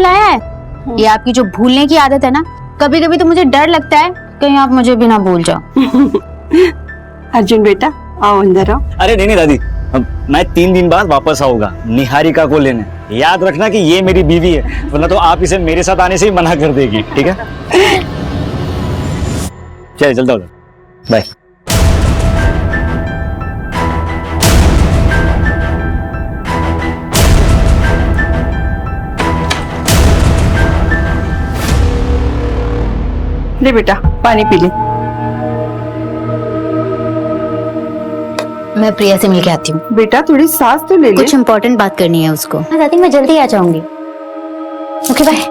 बुलाया है। ये आपकी जो भूलने की आदत है ना, कभी कभी तो मुझे डर लगता है कहीं आप मुझे भी ना भूल जाओ। अर्जुन बेटा आओ अंदर आओ। अरे नहीं दादी, मैं 3 दिन बाद वापस आऊंगा निहारिका को लेने। याद रखना कि ये मेरी बीवी है, वरना तो आप इसे मेरे साथ आने से ही मना कर देगी, ठीक है? चलिए चलता हूँ, बाय। ले बेटा पानी पी ले। मैं प्रिया से मिलके आती हूँ। बेटा थोड़ी सांस तो ले ले। कुछ इम्पोर्टेंट बात करनी है उसको। हाँ दादी, मैं जल्दी आ जाऊंगी। Okay bye.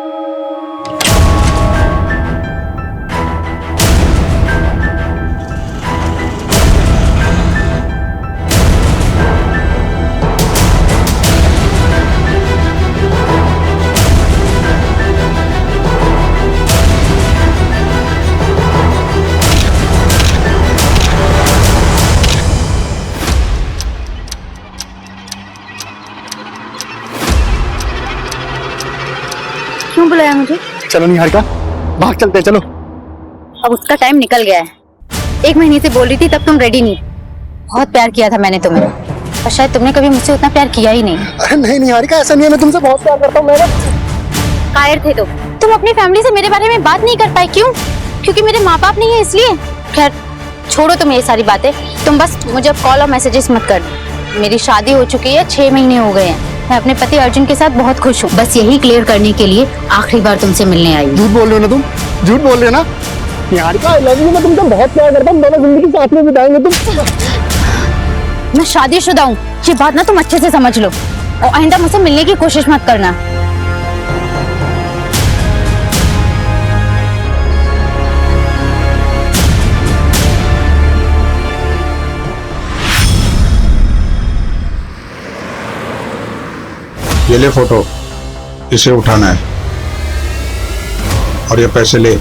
क्यों बुलाया मुझे? चलो निहारिका, भाग चलते हैं, चलो। अब उसका टाइम निकल गया है। 1 महीने से बोल रही थी तब तुम रेडी नहीं। बहुत प्यार किया था मैंने तुम्हें, और शायद तुमने कभी मुझसे उतना प्यार किया ही नहीं। अरे नहीं निहारिका, ऐसा नहीं है, मैं तुमसे बहुत प्यार करता हूँ। कायर थे तुम अपनी फैमिली से मेरे बारे में बात नहीं कर पाए। क्यों? क्योंकि मेरे माँ बाप नहीं है इसलिए? खैर छोड़ो तुम ये सारी बातें। तुम बस मुझे कॉल और मैसेजेस मत कर। मेरी शादी हो चुकी है, 6 महीने हो गए हैं। मैं अपने पति अर्जुन के साथ बहुत खुश हूँ। बस यही क्लियर करने के लिए आखिरी बार तुमसे मिलने आई। झूठ बोल रहे हो ना तुम, झूठ बोल रहे हो ना निहारिका। आई लव यू, मैं तुमसे बहुत प्यार करता हूँ, दोनों जिंदगी साथ में बिताएंगे। तुम मैं शादीशुदा हूँ, ये बात ना तुम अच्छे से समझ लो, और आइंदा मुझसे मिलने की कोशिश मत करना। ये ले फोटो, इसे उठाना है, और ये पैसे ले।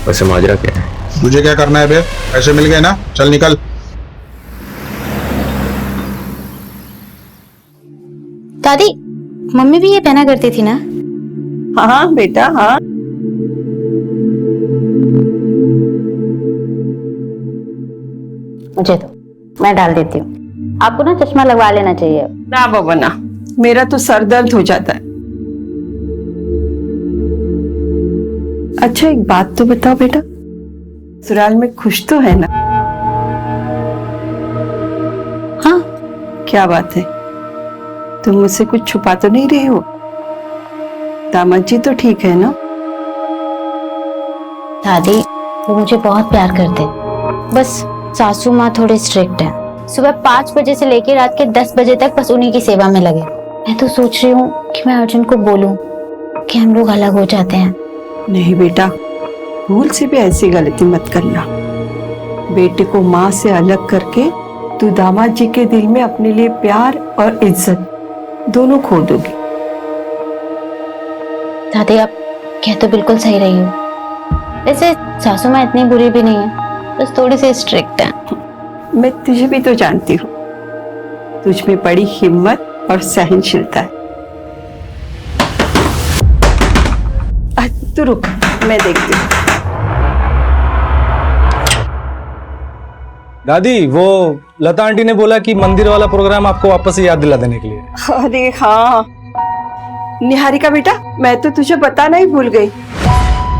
वैसे माजरा क्या है? तुझे क्या करना है बे? पैसे मिल गए ना, चल निकल। दादी, मम्मी भी ये पहना करती थी ना? हाँ बेटा हाँ। मुझे तो, मैं डाल देती हूँ। आपको ना चश्मा लगवा लेना चाहिए। ना बाबा ना, मेरा तो सर दर्द हो जाता है। अच्छा एक बात तो बताओ बेटा, ससुराल में खुश तो है ना? हाँ। क्या बात है, तुम मुझसे कुछ छुपा तो नहीं रहे हो? दामाद जी तो ठीक है ना? दादी वो मुझे बहुत प्यार करते, बस सासू माँ थोड़े स्ट्रिक्ट है। सुबह 5 बजे से लेकर रात के 10 बजे तक बस उन्हीं की सेवा में लगे। मैं तो सोच रही हूँ कि मैं अर्जुन को बोलूं कि हम लोग अलग हो जाते हैं। नहीं बेटा, भूल से भी ऐसी गलती मत करना। बेटे को माँ से अलग करके तू दामाद जी के दिल में अपने लिए प्यार और इज्जत दोनों खो दोगी। दादी आप कह तो बिल्कुल सही रही हो। वैसे सासू माँ इतनी बुरी भी नहीं है, बस थोड़ी सी स्ट्रिक्ट है। मैं तुझे भी तो जानती हूँ, तुझ में बड़ी हिम्मत और सहनशीलता है। तू रुक, मैं देखती हूँ। दादी वो लता आंटी ने बोला कि मंदिर वाला प्रोग्राम आपको वापस से याद दिला देने के लिए। अरे हाँ निहारिका बेटा, मैं तो तुझे बताना ही भूल गई।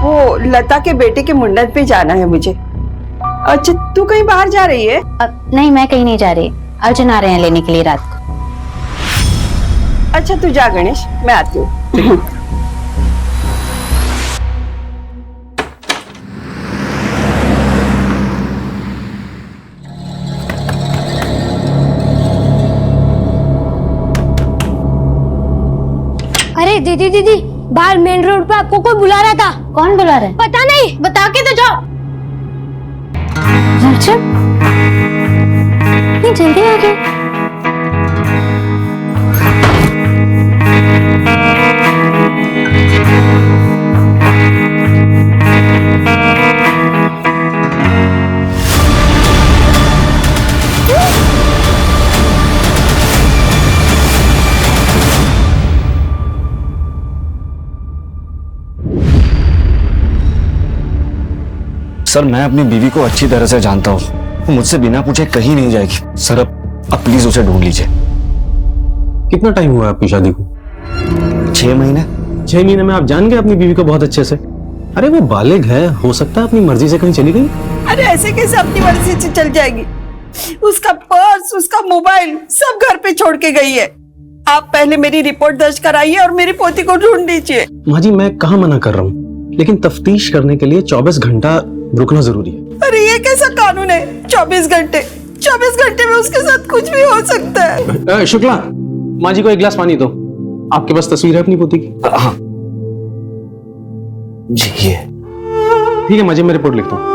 वो लता के बेटे के मुंडन पे जाना है मुझे। अच्छा तू कहीं बाहर जा रही है? नहीं मैं कहीं नहीं जा रही, अर्जुन आ रहे हैं लेने के लिए रात को। अच्छा तू जा गणेश, मैं आती हूँ। अरे दीदी दीदी, बाहर मेन रोड पे आपको कोई बुला रहा था। कौन बुला रहा है? पता नहीं, बता के तो जाओ। अर्जुन इतनी जल्दी आ गए? सर मैं अपनी बीवी को अच्छी तरह से जानता हूँ, वो मुझसे बिना पूछे कहीं नहीं जाएगी। सर अब प्लीज उसे ढूंढ लीजिए। कितना टाइम हुआ आपकी शादी को? 6 महीने। 6 महीने में आप जान गए अपनी बीवी को बहुत अच्छे से? अरे वो बालिग है, हो सकता है अपनी मर्जी से कहीं चली गई। अरे ऐसे कैसे अपनी मर्जी से चल जाएगी? उसका पर्स, उसका मोबाइल सब घर पे छोड़ के गई है। आप पहले मेरी रिपोर्ट दर्ज कराइए और मेरी पोती को ढूंढ लीजिए। माँ जी मैं कहाँ मना कर रहा हूँ, लेकिन तफ्तीश करने के लिए 24 घंटा रुकना जरूरी है। अरे ये कैसा कानून है? 24 घंटे में उसके साथ कुछ भी हो सकता है। शुक्ला, माँ जी को एक गिलास पानी दो। आपके पास तस्वीर है अपनी पोती की? हाँ जी ये। ठीक है माँ जी, मैं रिपोर्ट लिखता हूँ।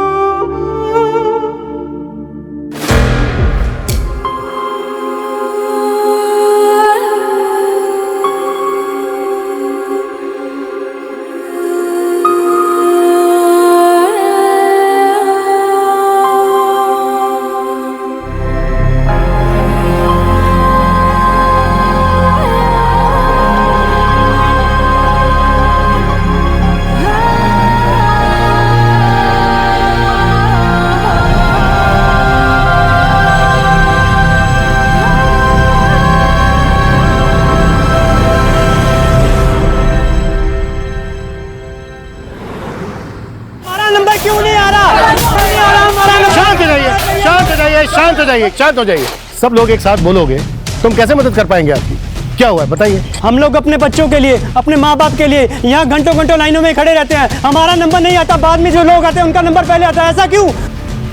शांत हो जाइए। सब लोग एक साथ बोलोगे तुम कैसे मदद कर पाएंगे आपकी? क्या हुआ है बताइए। हम लोग अपने बच्चों के लिए, अपने माँ बाप के लिए यहाँ घंटों घंटों लाइनों में खड़े रहते हैं। हमारा नंबर नहीं आता, बाद में जो लोग आते हैं उनका नंबर पहले आता है। ऐसा क्यों?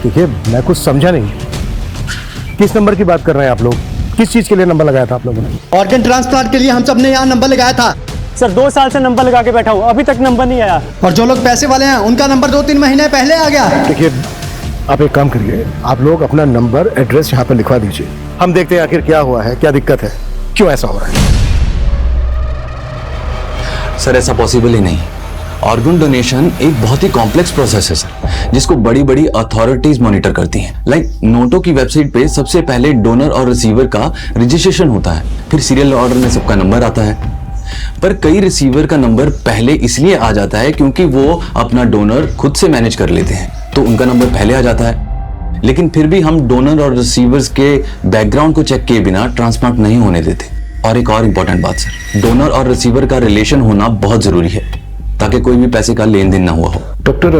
देखिए मैं कुछ समझा नहीं, किस नंबर की बात कर रहे हैं आप लोग? किस चीज के लिए नंबर लगाया था आप लोगों ने? ऑर्गन ट्रांसप्लांट के लिए हम सब ने यहाँ नंबर लगाया था सर। 2 साल से नंबर लगा के बैठा हूँ, अभी तक नंबर नहीं आया। और जो लोग पैसे वाले हैं उनका नंबर 2-3 महीने पहले आ गया। देखिए आप एक काम करिए, आप लोग अपना नंबर एड्रेस यहाँ पर लिखवा दीजिए। हम देखते हैं आखिर क्या हुआ है, क्या दिक्कत है, क्यों ऐसा हो रहा है। सर ऐसा पॉसिबल ही नहीं। ऑर्गन डोनेशन एक बहुत ही कॉम्प्लेक्स प्रोसेस है सर, जिसको बड़ी बड़ी अथॉरिटीज मॉनिटर करती हैं। लाइक नोटो की वेबसाइट पे सबसे पहले डोनर और रिसीवर का रजिस्ट्रेशन होता है, फिर सीरियल ऑर्डर में सबका नंबर आता है। पर कई रिसीवर का नंबर पहले इसलिए आ जाता है क्योंकि वो अपना डोनर खुद से मैनेज कर लेते हैं, तो उनका नंबर पहले आ जाता है। लेकिन फिर भी हम डोनर और रिसीवर्स के बैकग्राउंड को चेक किए बिना ट्रांसप्लांट नहीं होने देते। और एक और इम्पोर्टेंट बात सर, डोनर और रिसीवर का रिलेशन होना बहुत जरूरी है ताकि कोई भी पैसे का लेन देन ना हुआ हो। डॉक्टर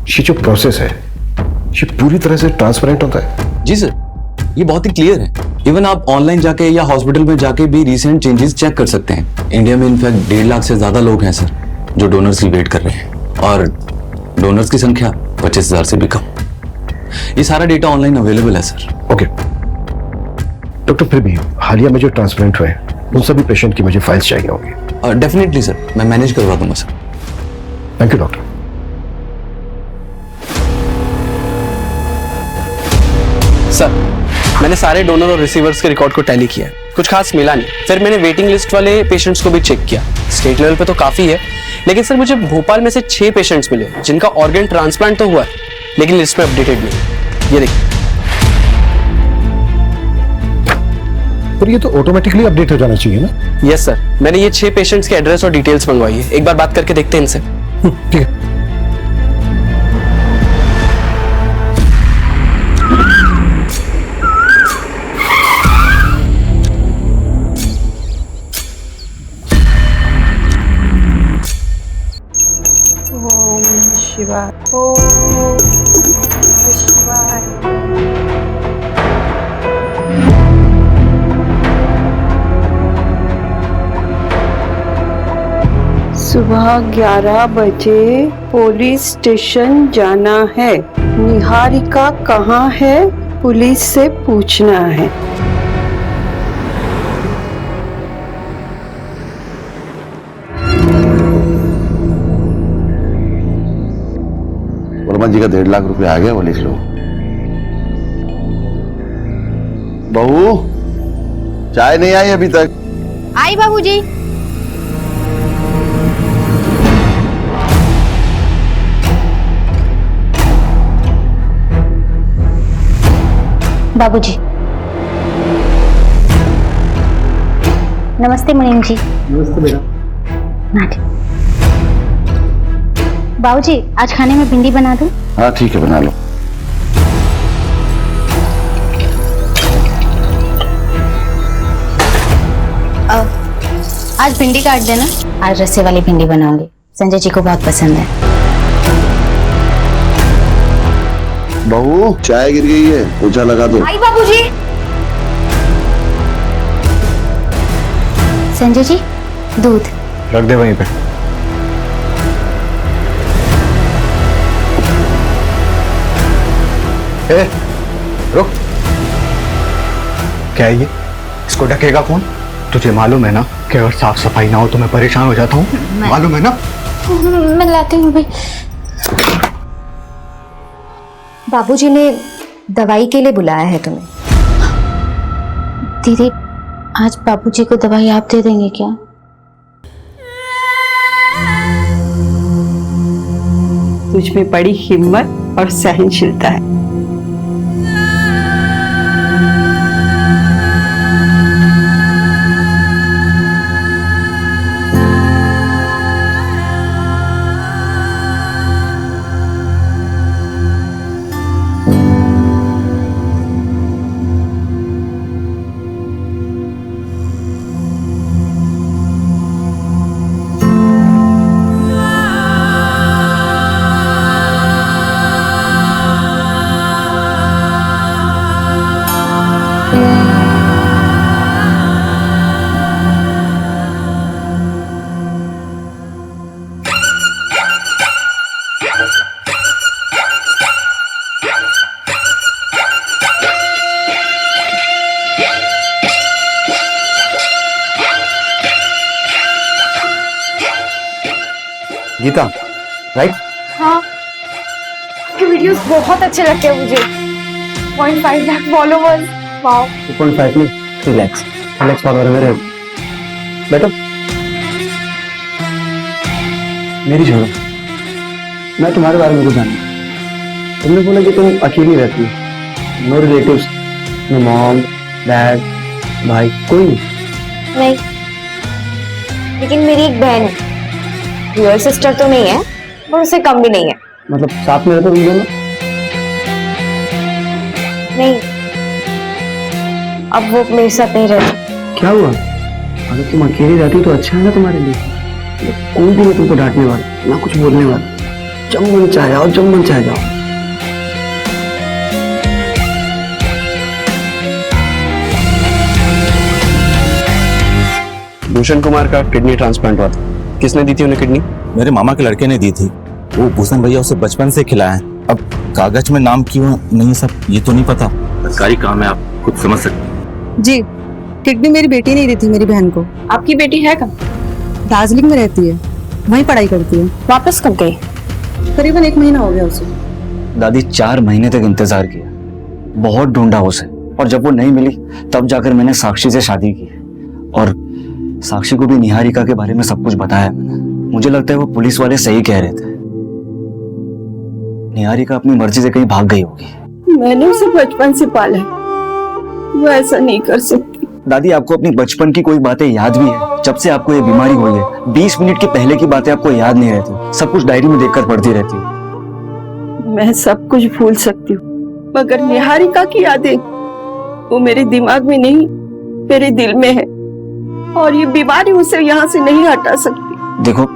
ये जो प्रोसेस है ये पूरी तरह से ट्रांसपेरेंट होता है? जी सर, ये बहुत ही क्लियर है। इवन आप ऑनलाइन जाके या हॉस्पिटल में जाके भी रिसेंट चेंजेस चेक कर सकते हैं। इंडिया में इनफैक्ट 1.5 लाख से ज्यादा लोग हैं सर जो डोनर्स की वेट कर रहे हैं, और डोनर्स की संख्या 25,000 से भी कम। ये सारा डेटा ऑनलाइन अवेलेबल है सर। ओके डॉक्टर, फिर भी हालिया में जो ट्रांसप्लांट हुए उन सभी पेशेंट की मुझे फाइल्स चाहिए होंगी। डेफिनेटली सर, मैं मैनेज करवा दूंगा sir. Thank you doctor. Sir मैंने सारे डोनर और रिसीवर्स के रिकॉर्ड को टैली किया, कुछ खास मिला नहीं। फिर मैंने वेटिंग लिस्ट वाले पेशेंट्स को भी चेक किया। स्टेट लेवल पे तो काफी है, लेकिन सर मुझे भोपाल में से 6 पेशेंट्स मिले जिनका ऑर्गन ट्रांसप्लांट तो हुआ है, लेकिन लिस्ट में अपडेटेड नहीं। ये देखिए। पर ये तो ऑटोमेटिकली अपडेट हो जाना चाहिए ना? यस सर, मैंने ये 6 पेशेंट्स के एड्रेस और डिटेल्स मंगवाई है। एक बार बात करके देखते हैं इनसे। ठीक है। शिवाय ओम शिवाय। सुबह 11 बजे पुलिस स्टेशन जाना है। निहारिका कहाँ है? पुलिस से पूछना है। वर्मा जी का 1.5 लाख रुपए आ गया, वो लिख लो। बहू चाय नहीं आई अभी तक? आई बाबूजी। बाबूजी नमस्ते मुनीम जी। नमस्ते बेटा। बाबूजी आज खाने में भिंडी बना दूं? हाँ ठीक है, बना लो। आज भिंडी काट देना। आज रस्से वाली भिंडी बनाऊंगी, संजय जी को बहुत पसंद है। बहू चाय गिर गई है, पोछा लगा दो। आई बाबूजी। संजय जी दूध रख दे वहीं पे। ए, रुक। क्या है ये? इसको ढकेगा कौन? तुझे मालूम है ना कि अगर साफ सफाई ना हो तो मैं परेशान हो जाता हूँ, मालूम है ना? मैं लाती हूँ भाई। बाबूजी ने दवाई के लिए बुलाया है तुम्हें। दीदी आज बाबूजी को दवाई आप दे देंगे क्या? तुझ में बड़ी हिम्मत और सहनशीलता है। गीता, राइट? हाँ, आपके वीडियोस बहुत अच्छे लगते हैं मुझे। 0.5 लाख फॉलोवर्स, वाओ। 2.5 नहीं, 3 lakhs। 3 lakhs फॉलोअर मेरे। बैठो। मेरी छोड़ो, मैं तुम्हारे बारे में कुछ जानूं। तुमने बोला कि तुम अकेली रहती हो, no relatives, no mom, dad, भाई, कोई नहीं। लेकिन मेरी एक बहन है, रियल सिस्टर तो नहीं है पर उससे कम भी नहीं है। मतलब साथ में रहते तुम दोनों? नहीं, अब वो मेरे साथ नहीं रहती। क्या हुआ? अगर तुम अकेली रहती तो अच्छा है ना तुम्हारे लिए। कोई भी नहीं तुमको डांटने वाला, ना कुछ बोलने वाला। जब मन चाहे आओ, जब मन चाहे जाओ। भूषण कुमार का किडनी ट्रांसप्लांट हुआ था। किसने दी थी उन्हें किडनी? मेरे मामा के लड़के ने दी थी। वो भूषण भैया उसे बचपन से खिलाया है। अब कागज में नाम क्यों नहीं सब ये तो नहीं पता। सरकारी काम है, आप खुद समझ सकते। जी, किडनी मेरी बेटी ने दी थी मेरी बहन को। आपकी बेटी है कहाँ? दार्जिलिंग में रहती है, वहीं पढ़ाई करती है। वापस कब गई? करीबन 1 महीना हो गया उसे। दादी 4 महीने तक इंतजार किया, बहुत ढूंढा उसे, और जब वो नहीं मिली तब जाकर मैंने साक्षी से शादी की। और साक्षी को भी निहारिका के बारे में सब कुछ बताया मैंने। मुझे लगता है वो पुलिस वाले सही कह रहे थे, निहारिका अपनी मर्जी से कहीं भाग गई होगी। मैंने उसे बचपन से पाला है, वो ऐसा नहीं कर सकती। दादी आपको अपनी बचपन की कोई बातें याद भी है? जब से आपको ये बीमारी हुई है 20 मिनट के पहले की बातें आपको याद नहीं रहती, सब कुछ डायरी में देखकर पढ़ती रहती हूँ। मैं सब कुछ भूल सकती हूँ, मगर निहारिका की यादें वो मेरे दिमाग में नहीं, मेरे दिल में है, और ये बीमारी उसे यहाँ से नहीं हटा सकती। देखो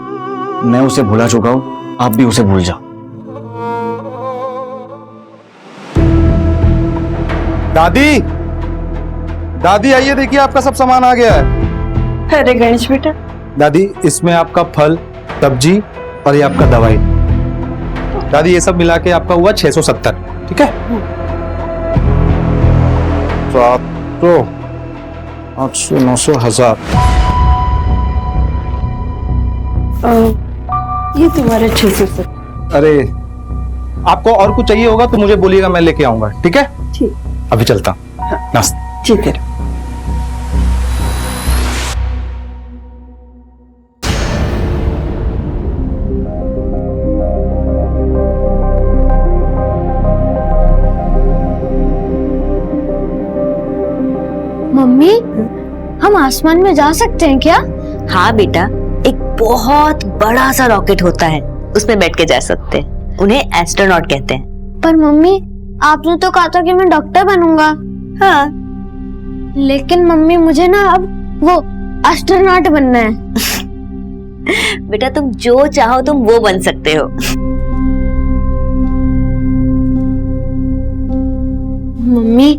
मैं उसे भुला चुका हूँ, आप भी उसे भूल जाओ। दादी, दादी आइए, देखिए आपका सब सामान आ गया है। अरे गणेश बेटा। दादी इसमें आपका फल, सब्जी और ये आपका दवाई। दादी ये सब मिला के आपका हुआ 670, ठीक है? 700, 800, 900, 1000। ये तुम्हारे 670। अरे आपको और कुछ चाहिए होगा तो मुझे बोलिएगा, मैं लेके आऊंगा, ठीक है? ठीक। अभी चलता हूं। नाश्ता। ठीक है। मम्मी, हम आसमान में जा सकते हैं क्या? हाँ बेटा, एक बहुत बड़ा सा रॉकेट होता है उसमें बैठ के जा सकते हैं। उन्हें एस्ट्रोनॉट कहते हैं। पर मम्मी, आपने तो कहा था कि मैं डॉक्टर बनूंगा। हाँ, लेकिन मम्मी मुझे ना अब वो एस्ट्रोनॉट बनना है। बेटा तुम जो चाहो तुम वो बन सकते हो। मम्मी,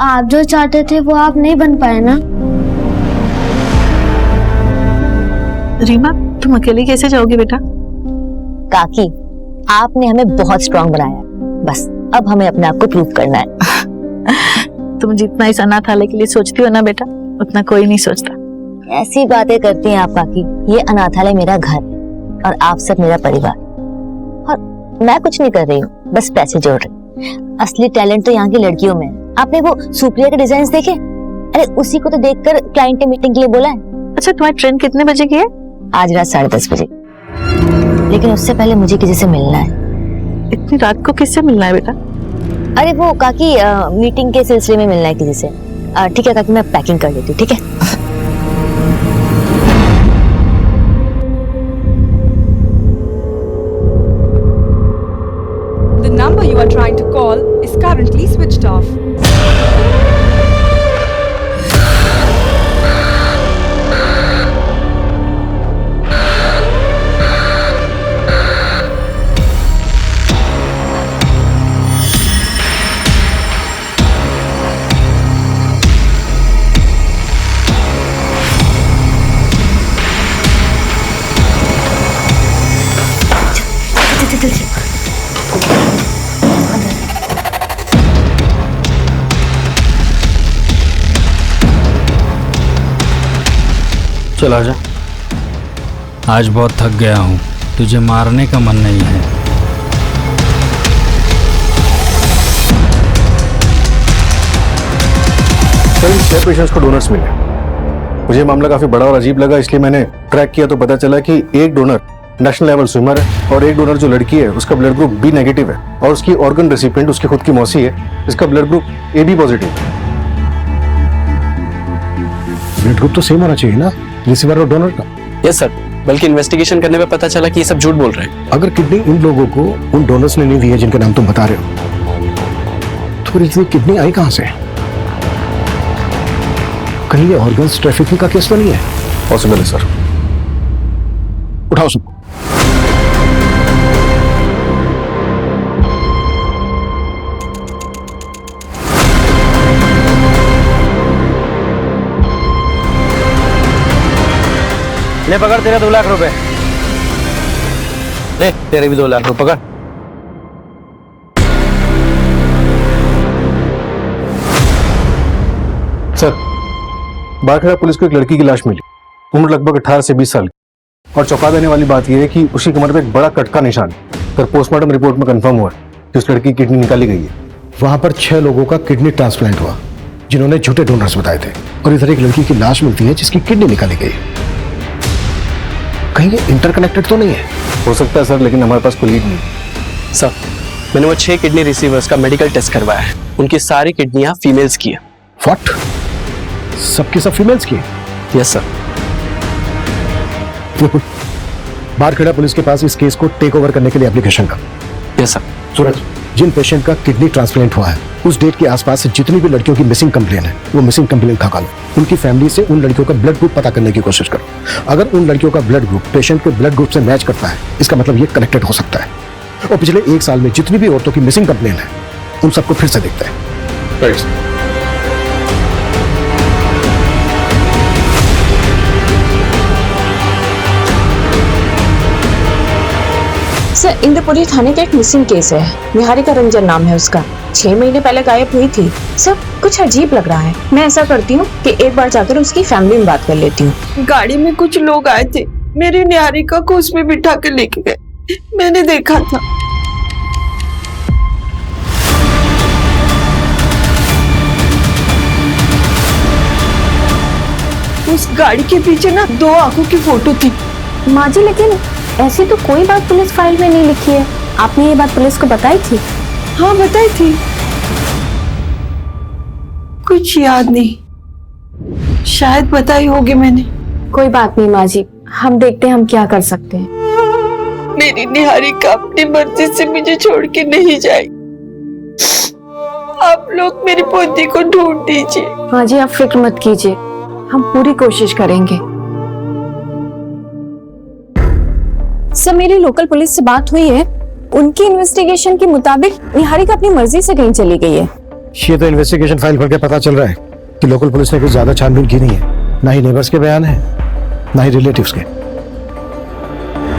आप जो चाहते थे वो आप नहीं बन पाए ना। रीमा, तुम अकेले कैसे जाओगे बेटा? काकी, आपने हमें बहुत स्ट्रांग बनाया, बस अब हमें अपने आप को प्रूव करना है। तुम जितना इस अनाथालय के लिए सोचती हो ना बेटा, उतना कोई नहीं सोचता। ऐसी बातें करती हैं आप काकी। ये अनाथालय मेरा घर है और आप सब मेरा परिवार। और मैं कुछ नहीं कर रही हूँ, बस पैसे जोड़ रही हूँ। असली टैलेंट तो यहाँ की लड़कियों में है। आपने वो सुप्रिया के डिजाइन देखे? अरे उसी को तो देखकर क्लाइंट ने मीटिंग के लिए बोला है। अच्छा, तुम्हारी ट्रेन कितने बजे की है? आज रात 10:30 बजे। लेकिन उससे पहले मुझे किसी से मिलना है। इतनी रात को किससे मिलना है बेटा? अरे वो काकी मीटिंग के सिलसिले में मिलना है किसी से। ठीक है काकी, मैं पैकिंग कर लेती हूँ। ठीक है। The number you are trying to call is currently switched off. चल आजा। आज बहुत थक गया हूँ, तुझे मारने का मन नहीं है। कल 6 पेशेंट्स को डोनर्स मिले। मुझे मामला काफी बड़ा और अजीब लगा, इसलिए मैंने ट्रैक किया तो पता चला कि एक डोनर नेशनल लेवल स्विमर है और एक डोनर जो लड़की है उसका ब्लड ग्रुप बी नेगेटिव है और उसकी ऑर्गन रेसिपिएंट उसकी खुद की मौसी है, इसका blood group A B positive है। ब्लड ग्रुप तो सेम होना चाहिए ना रिसीवर और डोनर का। यस सर, बल्कि इन्वेस्टिगेशन करने पे पता चला कि ये सब झूठ बोल रहे हैं। अगर किडनी इन लोगों को उन डोनर्स ने नहीं दी है जिनके नाम तुम बता रहे हो, तो इतनी किडनी आई कहां से? कहीं ये ऑर्गन्स ट्रैफिकिंग का केस तो नहीं है? पॉसिबल है सर। उठाओ सबको। ले पकड़, तेरे 2 लाख रुपए। ले तेरे भी 2 लाख रुपए पकड़। सर, बारखेड़ा पुलिस को एक लड़की की लाश मिली, उम्र लगभग 18 से 20 साल की। और चौंका देने वाली बात यह है कि उसकी कमर पे एक बड़ा कट का निशान है। पर पोस्टमार्टम रिपोर्ट में कंफर्म हुआ कि उस लड़की की किडनी निकाली गई है। वहां पर 6 लोगों का किडनी ट्रांसप्लांट हुआ जिन्होंने झूठे डोनर्स बताए थे, और इधर एक लड़की की लाश मिलती है जिसकी किडनी निकाली गई है। कहीं ये इंटरकनेक्टेड तो नहीं है? हो सकता है सर, लेकिन हमारे पास कोई लीड नहीं। सर, मैंने वो 6 किडनी रिसीवर्स का मेडिकल टेस्ट करवाया है। उनकी सारी किडनियां फीमेल्स की है। व्हाट? सबकी सब फीमेल्स की? Yes sir. बारखेड़ा पुलिस के पास इस केस को टेक ओवर करने के लिए एप्लीकेशन का। Yes sir. सूरज, जिन पेशेंट का किडनी ट्रांसप्लांट हुआ है उस डेट के आसपास से जितनी भी लड़कियों की मिसिंग कंप्लेन है वो मिसिंग कंप्लेन खा लो। उनकी फैमिली से उन लड़कियों का ब्लड ग्रुप पता करने की कोशिश करो। अगर उन लड़कियों का ब्लड ग्रुप पेशेंट के ब्लड ग्रुप से मैच करता है, इसका मतलब ये कनेक्टेड हो सकता है। और पिछले 1 साल में जितनी भी औरतों की मिसिंग कंप्लेन है उन सबको फिर से देखते हैं। सर, इंद्रपुरी थाने का एक मिसिंग केस है। निहारिका रंजन नाम है उसका। 6 महीने पहले गायब हुई थी। सर, कुछ अजीब लग रहा है। मैं ऐसा करती हूँ कि एक बार जाकर उसकी फैमिली में बात कर लेती हूँ। गाड़ी में कुछ लोग आए थे, मेरी निहारिका को उसमें बिठा कर लेके गए। मैंने देखा था। उस गाड़ी के पीछे ना 2 आंखों की फोटो थी। माँ जी, लेकिन ऐसी तो कोई बात पुलिस फाइल में नहीं लिखी है। आपने ये बात पुलिस को बताई थी? हाँ, बताई थी। कुछ याद नहीं, शायद बताई होगी मैंने। कोई बात नहीं माँ जी, हम देखते हैं हम क्या कर सकते हैं। मेरी निहारिका अपनी मर्जी से मुझे छोड़ के नहीं जाएगी। आप लोग मेरी पोती को ढूंढ दीजिए। हाँ जी, आप फिक्र मत कीजिए, हम पूरी कोशिश करेंगे। सर, मेरी लोकल पुलिस से बात हुई है। उनकी इन्वेस्टिगेशन के मुताबिक निहारिका अपनी मर्जी से कहीं चली गई है। ये तो इन्वेस्टिगेशन फाइल पढ़ के पता चल रहा है कि लोकल पुलिस ने कुछ ज्यादा छानबीन की नहीं है। ना ही नेबर्स के बयान है, ना ही रिलेटिव्स के।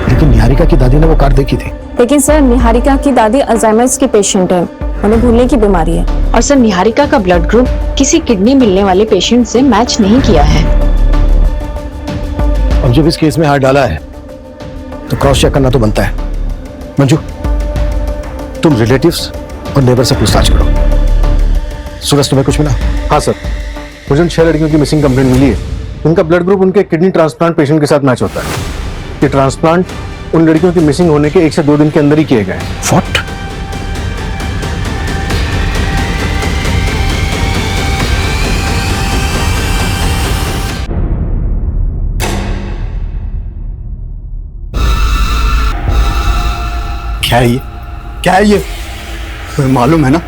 लेकिन निहारिका की दादी ने वो कार्ड देखी थी। लेकिन सर, निहारिका की दादी अल्जाइमर्स की पेशेंट है, उन्हें भूलने की बीमारी है। और सर, निहारिका का ब्लड ग्रुप किसी किडनी मिलने वाले पेशेंट से मैच नहीं किया है। अब जब इस केस में हाथ डाला है तो क्रॉस चेक करना तो बनता है। मंजू, तुम रिलेटिव्स और नेबर से पूछताछ करो। सूरज, तुम्हें कुछ मिला? हाँ सर, मुझे 6 लड़कियों की मिसिंग कंप्लेंट मिली है। उनका ब्लड ग्रुप उनके किडनी ट्रांसप्लांट पेशेंट के साथ मैच होता है। ये ट्रांसप्लांट उन लड़कियों की मिसिंग होने के 1 से 2 दिन के अंदर ही किए गए। व्हाट? क्या है ये? क्या है ये? तुम्हें मालूम है ना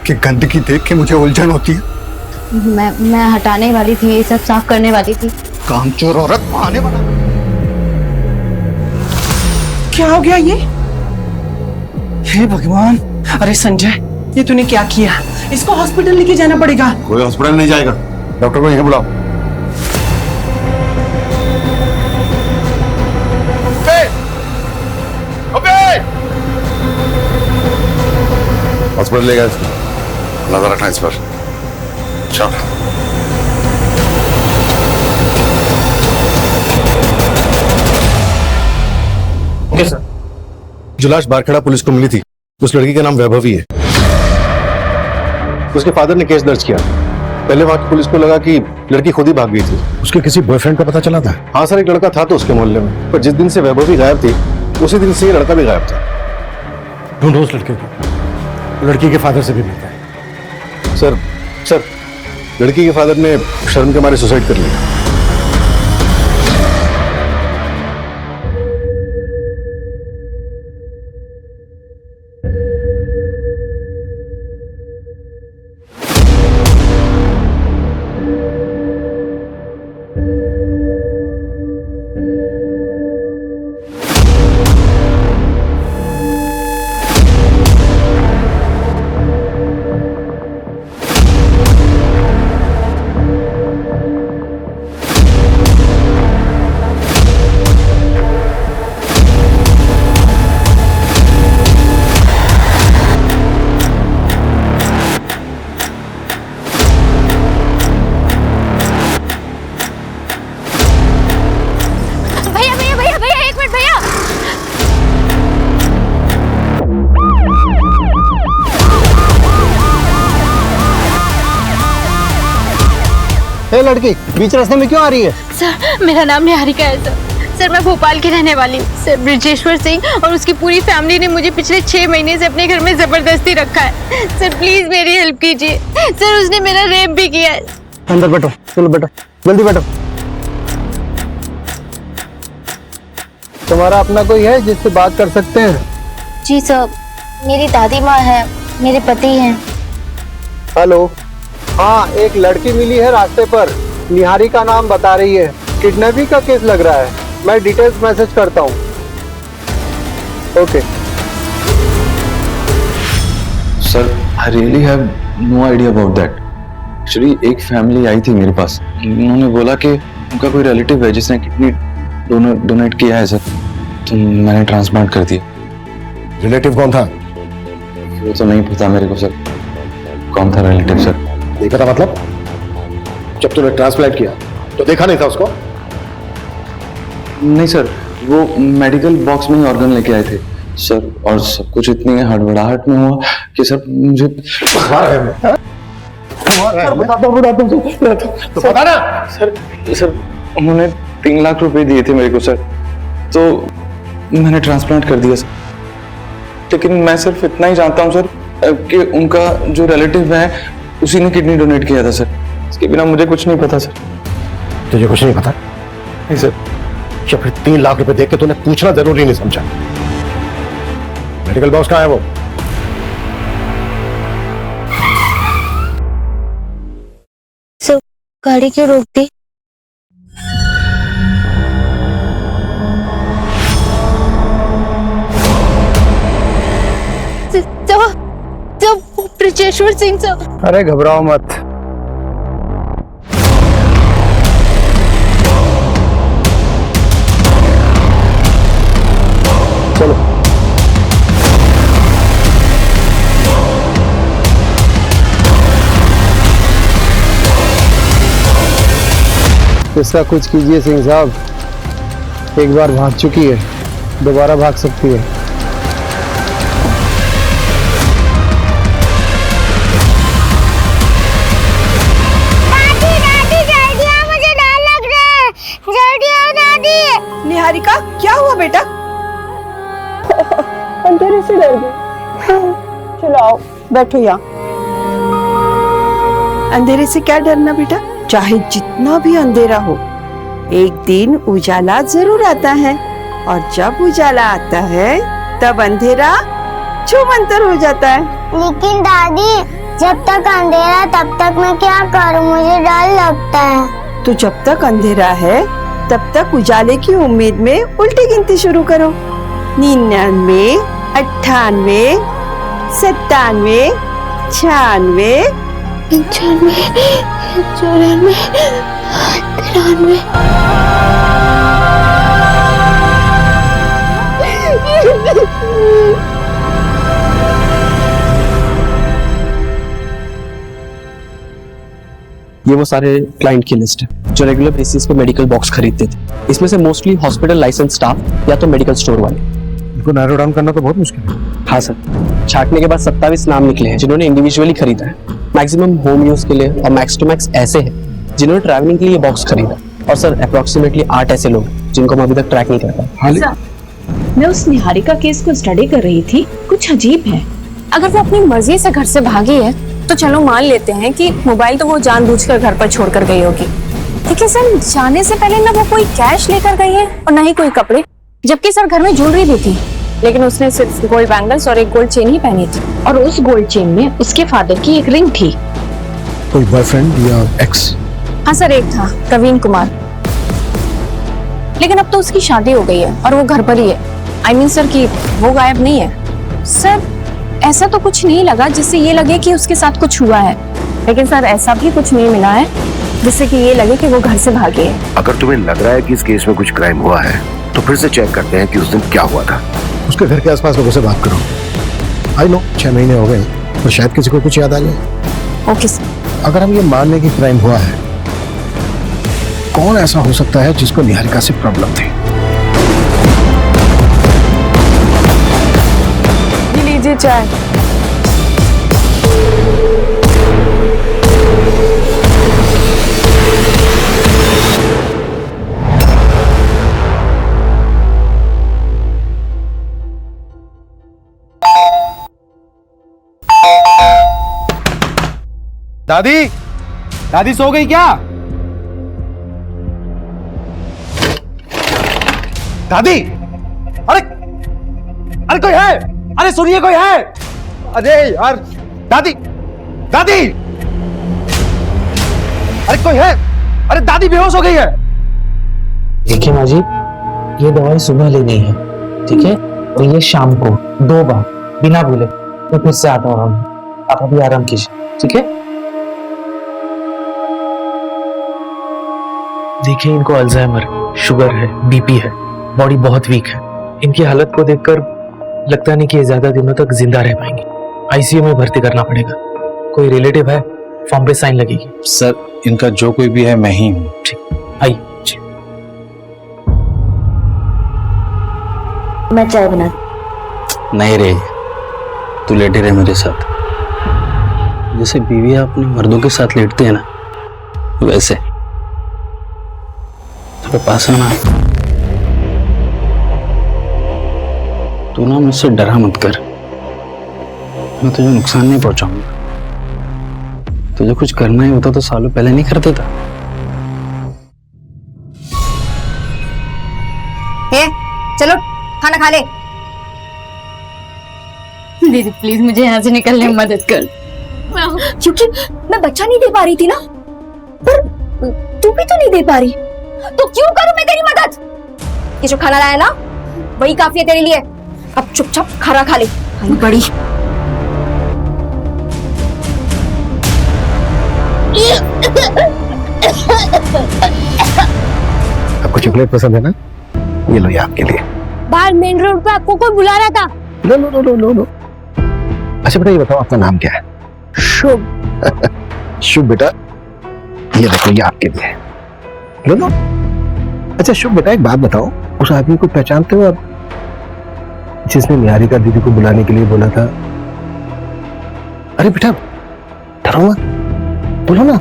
कि गंदगी देख के मुझे उलझन होती है। मैं हटाने वाली थी, ये सब साफ करने वाली थी। कामचोर औरत आने वाला। क्या हो गया ये? हे भगवान! अरे संजय, ये तूने क्या किया? इसको हॉस्पिटल लेके जाना पड़ेगा। कोई हॉस्पिटल नहीं जाएगा, डॉक्टर को यहीं बुलाओ। हॉस्पिटल ले गया, नजर रखना इस पर। चल। Okay sir. जो लाश बारखेड़ा पुलिस को मिली थी, उस लड़की का नाम वैभवी है। उसके फादर ने केस दर्ज किया। पहले वहां की पुलिस को लगा कि लड़की खुद ही भाग गई थी। उसके किसी बॉयफ्रेंड का पता चला था? हाँ सर, एक लड़का था तो उसके मोहल्ले में, पर जिस दिन से वैभवी गायब थी उसी दिन से ये लड़का भी गायब था। ढूंढो उस लड़के को, लड़की के फादर से भी मिलता है। सर, लड़की के फादर ने शर्म के मारे सुसाइड कर लिया। हे लड़की, बीच रास्ते में क्यों आ रही है? सर, मेरा नाम निहारिका है सर। सर, मैं भोपाल की रहने वाली हूँ। सर, ब्रिजेश्वर सिंह और उसकी पूरी फैमिली ने मुझे पिछले 6 महीने से अपने घर में जबरदस्ती रखा है। सर, प्लीज मेरी हेल्प कीजिए। सर, उसने मेरा रेप भी किया है। अंदर बैठो, चलो बैठो, जल्दी बैठो। तुम्हारा अपना कोई है जिससे बात कर सकते हैं? जी सर, मेरी दादी माँ है, मेरे पति हैं। हेलो, हाँ, एक लड़की मिली है रास्ते पर, निहारिका नाम बता रही है। किडनैपिंग का केस लग रहा है। मैं डिटेल्स मैसेज करता हूँ। Okay sir, I really have no idea about that. Actually एक फैमिली आई थी मेरे पास, उन्होंने बोला कि उनका कोई रिलेटिव है जिसने किडनी डोनेट किया है सर, तो मैंने ट्रांसप्लांट कर दिया। रिलेटिव कौन था? वो तो नहीं पता मेरे को सर, कौन था रिलेटिव सर। देखा था मतलब? जब तूने ट्रांसप्लांट किया तो देखा नहीं था उसको? नहीं सर, वो मेडिकल बॉक्स में ही ऑर्गन लेके आए थे सर, और सब कुछ इतनी हड़बड़ाहट में हुआ कि सर मुझे तो पता ना सर उन्होंने 3 लाख रुपए दिए थे मेरे को सर, तो मैंने ट्रांसप्लांट कर दिया सर। लेकिन मैं सिर्फ इतना ही जानता हूँ सर कि उनका जो रिलेटिव है उसी ने किडनी डोनेट किया था सर, इसके बिना मुझे कुछ नहीं पता सर। तुझे कुछ नहीं पता? नहीं सर। या फिर 3 लाख रुपए देख के तूने पूछना जरूरी नहीं समझा? मेडिकल बॉक्स कहाँ है वो? सर गाड़ी क्यों रोक दी? ब्रजेश्वर सिंह सर। अरे घबराओ मत। चलो इसका कुछ कीजिए सिंह साहब, एक बार भाग चुकी है, दोबारा भाग सकती है। निहारिका क्या हुआ बेटा? अंधेरे से डर गई। चलो आओ बैठो यहाँ। अंधेरे से क्या डरना बेटा, चाहे जितना भी अंधेरा हो एक दिन उजाला जरूर आता है, और जब उजाला आता है तब अंधेरा छूमंतर हो जाता है। लेकिन दादी जब तक अंधेरा तब तक मैं क्या करूं, मुझे डर लगता है। तो जब तक अंधेरा है तब तक उजाले की उम्मीद में उल्टी गिनती शुरू करो। 99, 98, 97, 96, 95, 94, 93। ये वो सारे क्लाइंट की लिस्ट है जो रेगुलर बेसिस पे मेडिकल बॉक्स खरीदते थे। इसमें से मोस्टली हॉस्पिटल लाइसेंस स्टाफ या तो मेडिकल स्टोर वाले। इनको नैरो डाउन करना तो बहुत मुश्किल है। हाँ सर, छाटने के बाद 27 नाम निकले हैं जिन्होंने इंडिविजुअली खरीदा है। मैक्सिमम होम यूज के लिए और मैक्स टू मैक्स ऐसे हैं जिन्होंने ट्रैवलिंग के लिए बॉक्स खरीदा। और सर अप्रोक्सीमेटली 8 ऐसे लोग जिनको मैं अभी तक ट्रैक नहीं कर पाया। मैं उस निहारिका केस को स्टडी कर रही थी, कुछ अजीब है। अगर वो अपनी मर्जी से घर से भागी है तो चलो मान लेते हैं कि मोबाइल तो वो जानबूझकर घर पर छोड़कर गई होगी। देखिए सर, जाने से पहले ना वो कोई कैश लेकर गई है और ना ही कोई कपड़े, जबकि सर घर में ज्वेलरी भी थी, लेकिन उसने सिर्फ गोल्ड बैंगल्स और एक गोल्ड चेन ही पहनी थी। और उस गोल्ड चेन में उसके फादर की एक रिंग थी। कोई बॉयफ्रेंड या एक्स? हाँ सर, एक था प्रवीण कुमार, लेकिन अब तो उसकी शादी हो गई है और वो घर पर ही है। आई मीन सर कि वो गायब नहीं है। सर ऐसा तो कुछ नहीं लगा जिससे ये लगे कि उसके साथ कुछ हुआ है, लेकिन सर ऐसा भी कुछ नहीं मिला है जिससे कि ये लगे कि वो घर से भागी है। अगर तुम्हें लग रहा है कि इस केस में कुछ क्राइम हुआ है तो फिर से चेक करते हैं कि उस दिन क्या हुआ था। उसके घर के आसपास लोगों से बात करो। आई नो 6 महीने हो गए और शायद किसी को कुछ याद आ जाए। Okay sir. अगर हम ये मान लें कि क्राइम हुआ है, कौन ऐसा हो सकता है जिसको निहारिका से प्रॉब्लम थी? लीजिए चाय। दादी, दादी सो गई क्या? दादी, अरे अरे कोई है? अरे सुनिए, कोई है? अरे यार दादी, दादी, अरे कोई है? अरे दादी बेहोश हो गई है। देखिए माँ जी, ये दवाई सुबह लेनी है, ठीक है? और ये शाम को 2 बार बिना भूले। मैं फिर से आता हूँ, आप अभी आराम कीजिए, ठीक है? देखिए, इनको अल्जाइमर, शुगर है, बीपी है, बॉडी बहुत वीक है। इनकी हालत को देखकर लगता नहीं कि ये ज्यादा दिनों तक जिंदा रह पाएंगे। आईसीयू में भर्ती करना पड़ेगा। कोई रिलेटिव है? फॉर्म पे साइन लगेगी। सर, इनका जो कोई भी है मैं ही हूँ। ठीक, आइए। मैं चाय बना। नहीं रे, तू लेटे रहे मेरे साथ। जैसे बीवियां अपने मर्दों के साथ लेटते हैं ना, वैसे तेरे पास आना। तू ना मुझसे डरा मत कर, मैं तुझे नुकसान नहीं पहुंचाऊंगा। तुझे कुछ करना ही होता तो सालों पहले नहीं कर देता। चलो खाना खा ले। दीदी प्लीज मुझे यहाँ से निकलने में मदद कर। क्योंकि मैं बच्चा नहीं दे पा रही थी ना, पर तू भी तो नहीं दे पा रही, तो क्यों करूं मैं तेरी मदद? ये जो खाना लाया ना वही काफी है तेरे लिए। अब चुपचाप खाना खा ले, आई बड़ी। आपको चॉकलेट पसंद है ना? ये लो, ये आपके लिए। बाहर मेन रोड पे आपको कोई बुला रहा था। लो लो लो लो लो लो। अच्छा बेटा, ये बताओ आपका नाम क्या है? शुभ। शुभ बेटा, ये देखो, ये आपके लिए। लो लो। अच्छा शुभ बेटा, एक बात बताओ, उस आदमी को पहचानते हो आप, जिसने निहारिका दीदी को बुलाने के लिए बोला था? अरे बेटा डरो मत, बोलो ना।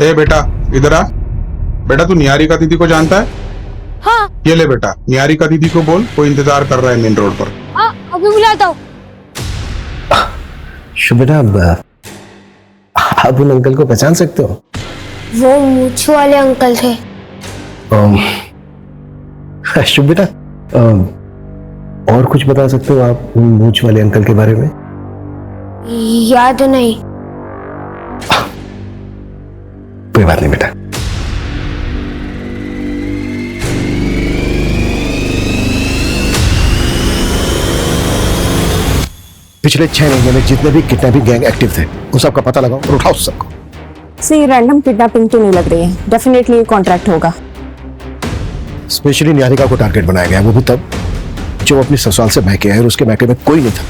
ए बेटा इधर आ। बेटा तू निहारिका दीदी को जानता है? हाँ। ये ले बेटा, निहारिका दीदी को बोल, कोई इंतजार कर रहा है मेन रोड पर। हाँ अभी बुलाता हूँ। शुभ बेटा, आप उन अंकल को पहचान सकते हो? वो मूछ वाले अंकल थे। शुभ बेटा, और कुछ बता सकते हो आप उन मूछ वाले अंकल के बारे में? याद नहीं। कोई बात नहीं बेटा। पिछले 6 महीने में जितने भी किडनैपिंग गैंग एक्टिव थे, उन सबका पता लगाओ और उठाओ सबको। ये रैंडम किडनैपिंग तो नहीं लग रही है, डेफिनेटली कॉन्ट्रैक्ट होगा। स्पेशली निहारिका को टारगेट बनाया गया, वो भी तब जब अपनी ससुराल से मैके आए और उसके मैके में कोई नहीं था,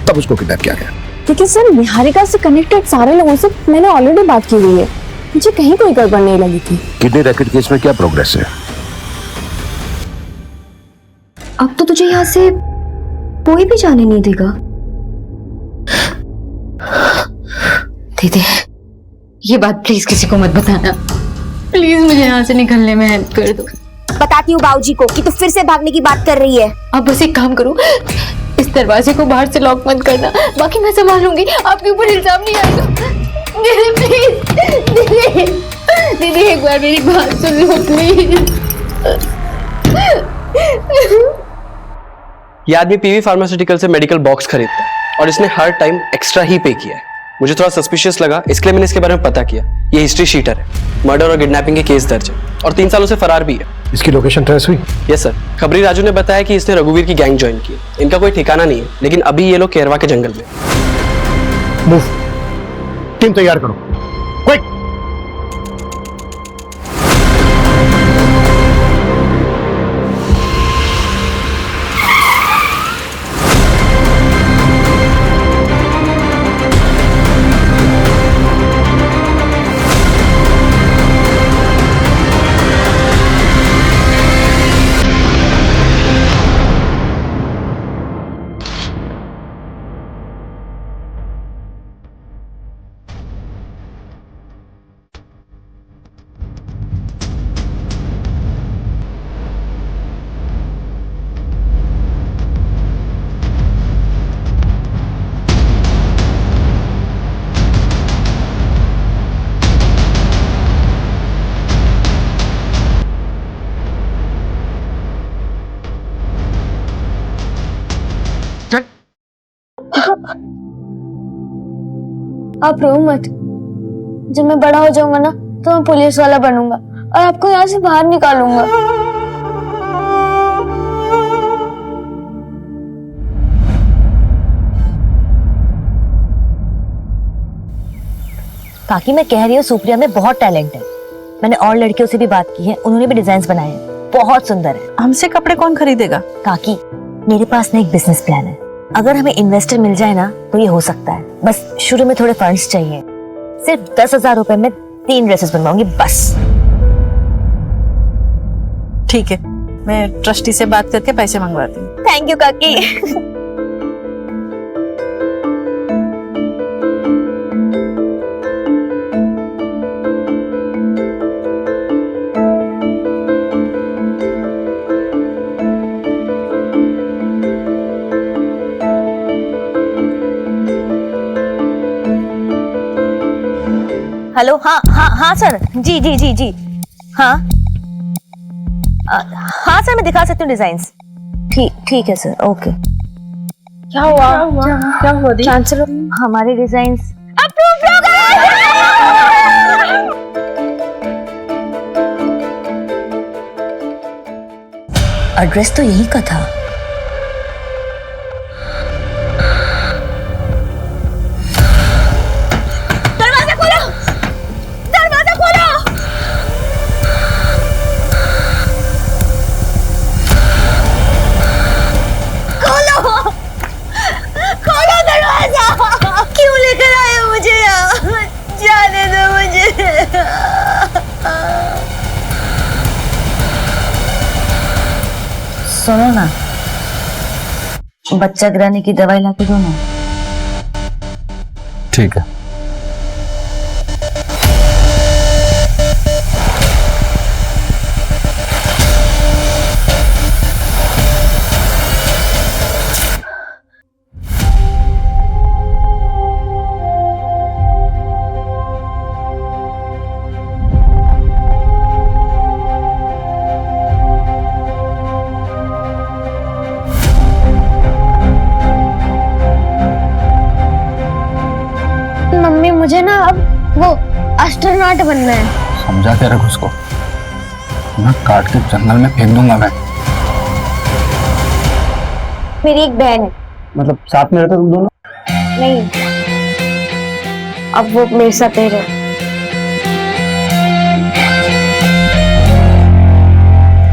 तब उसको किडनैप किया गया। क्योंकि सर निहारिका से कनेक्टेड सारे लोगों से मैंने ऑलरेडी बात की हुई है, मुझे कहीं कोई गड़बड़ नहीं लगी थी। किडनी रैकेट केस में क्या प्रोग्रेस है? अब तो तुझे यहाँ से कोई भी जाने नहीं देगा। दीदी ये बात प्लीज किसी को मत बताना, प्लीज मुझे यहाँ से निकलने में हेल्प कर दो। बताती हूँ बाबूजी को कि तू फिर से भागने की बात कर रही है। आप बस एक काम करो, इस दरवाजे को बाहर से लॉक मत करना, बाकी मैं संभालूंगी, आपके ऊपर इल्जाम नहीं आएगा। दीदी प्लीज, दीदी दीदी एक बार मेरी बात सुन लो प्लीज। ये आदमी पीवी फार्मास्यूटिकल से मेडिकल बॉक्स खरीदता है और इसने हर टाइम एक्स्ट्रा ही पे किया है। मुझे थोड़ा सस्पिशियस लगा, इसलिए मैंने इसके बारे में पता किया। ये हिस्ट्री शीटर है, मर्डर और किडनैपिंग के केस दर्ज है और 3 सालों से फरार भी है। इसकी लोकेशन ट्रेस हुई? यस सर, खबरी राजू ने बताया कि इसने रघुवीर की गैंग ज्वाइन की। इनका कोई ठिकाना नहीं है, लेकिन अभी ये लोग केरवा के जंगल में। मूव, टीम तैयार करो, क्विक। आप रो मत, जब मैं बड़ा हो जाऊंगा ना तो मैं पुलिस वाला बनूंगा और आपको यहाँ से बाहर निकालूंगा। काकी मैं कह रही हूँ सुप्रिया में बहुत टैलेंट है। मैंने और लड़कियों से भी बात की है, उन्होंने भी डिजाइन बनाए हैं, बहुत सुंदर है। हमसे कपड़े कौन खरीदेगा? काकी मेरे पास ना एक बिजनेस प्लान है, अगर हमें इन्वेस्टर मिल जाए ना तो ये हो सकता है। बस शुरू में थोड़े फंड्स चाहिए, सिर्फ 10,000 रुपए में 3 ड्रेसेस बनवाऊंगी बस। ठीक है, मैं ट्रस्टी से बात करके पैसे मंगवाती हूँ। थैंक यू काकी। हेलो, हाँ हाँ हाँ सर, जी जी जी जी, हाँ हाँ सर मैं दिखा सकती हूँ डिजाइन्स। ठीक है सर, ओके। क्या हुआ क्या हुआ दी? कैंसिल हमारे डिजाइन्स अप्रूव हो गए। एड्रेस तो यही का था। दरवाजा खोलो, दरवाजा खोलो। खोलो खोलो दरवाजा। क्यों लेकर आए हो मुझे यहाँ? जाने दो मुझे। सुनो ना, बच्चा गिराने की दवाई लाके दो ना। ठीक है। मम्मी मुझे ना अब वो एस्ट्रोनॉट बनना है। समझा के रख उसको, मैं काट के जंगल में फेंक दूंगा मैं। मेरी एक बहन है। मतलब साथ में रहते तुम दोनों? नहीं, अब वो मेरे साथ ही रहे।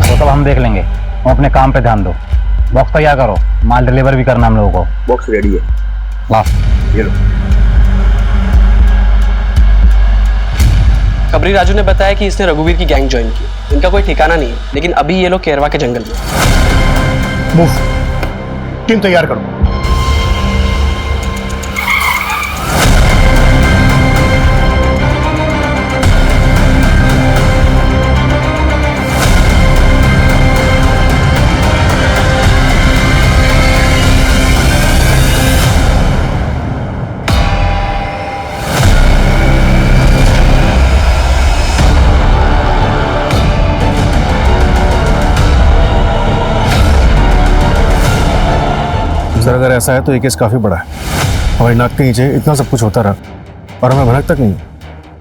वो सब हम देख लेंगे, तुम अपने काम पे ध्यान दो। बॉक्स तैयार करो, माल डिलीवर भी करना हम लोगों को। बॉक्स रेडी है। लास्ट ये लो। खबरी राजू ने बताया कि इसने रघुवीर की गैंग ज्वाइन की। इनका कोई ठिकाना नहीं है, लेकिन अभी ये लोग केरवा के जंगल में। मूव, टीम तैयार करो। सर अगर ऐसा है तो ये केस काफी बड़ा है। हमारी नाक के नीचे इतना सब कुछ होता रहा और हमें भनक तक नहीं।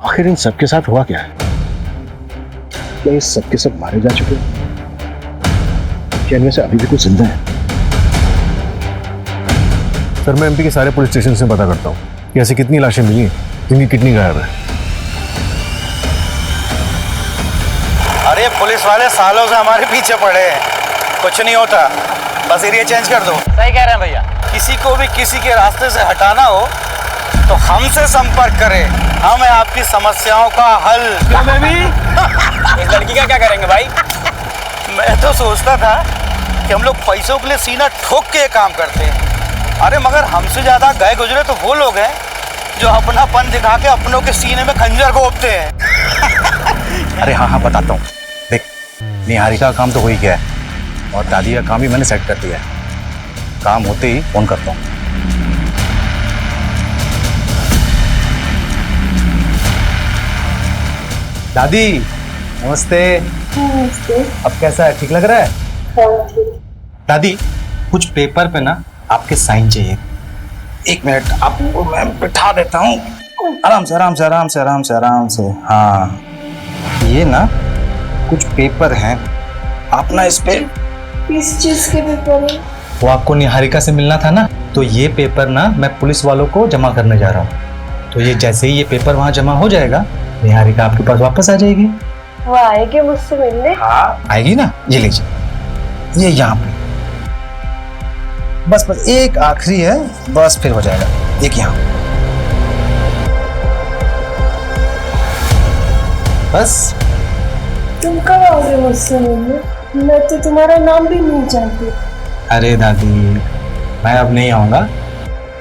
आखिर इन सबके साथ हुआ क्या है? क्या ये सबके सब मारे जा चुके हैं? क्या इनमें से अभी भी कुछ जिंदा है? सर मैं एमपी के सारे पुलिस स्टेशन से पता करता हूँ कि ऐसी कितनी लाशें मिली हैं जिनकी किडनी गायब है। अरे पुलिस वाले सालों से हमारे पीछे पड़े हैं, कुछ नहीं होता, बस एरिया चेंज कर दो। सही कह रहे हैं भैया। किसी को भी किसी के रास्ते से हटाना हो तो हमसे संपर्क करें, हम हैं आपकी समस्याओं का हल। क्यों बेबी? इस लड़की का क्या करेंगे भाई? मैं तो सोचता था कि हम लोग पैसों के लिए सीना ठोक के ये काम करते हैं, अरे मगर हमसे ज्यादा गए गुजरे तो वो लोग हैं जो अपनापन दिखा के अपनों के सीने में खंजर घोंपते हैं। अरे हाँ बताता हूँ। देख, निहारिका का काम तो हो ही गया है और दादी का काम भी मैंने सेट कर दिया है। काम होते ही फोन करता हूँ। दादी नमस्ते। नमस्ते। अब कैसा है, ठीक लग रहा है? दादी कुछ पेपर पे ना आपके साइन चाहिए। एक मिनट, आपको मैं बिठा देता हूँ। आराम से आराम से आराम से आराम से आराम से। हाँ ये ना कुछ पेपर हैं, आप ना इस पे। किस चीज के पेपर है? वो आपको निहारिका से मिलना था ना, तो ये पेपर ना मैं पुलिस वालों को जमा करने जा रहा हूँ। तो ये जैसे ही ये पेपर वहाँ जमा हो जाएगा, निहारिका आपके पास वापस आ जाएगी। वो आएगी मुझसे मिलने? हाँ आएगी ना, ये लीजिए, ये यहाँ पे बस बस एक आखिरी है, बस फिर हो जाएगा। एक यहाँ बस। तुम कब आओगे मुझसे मिलने? मैं तो तुम्हारा नाम भी नहीं जानती। अरे दादी मैं अब नहीं आऊंगा,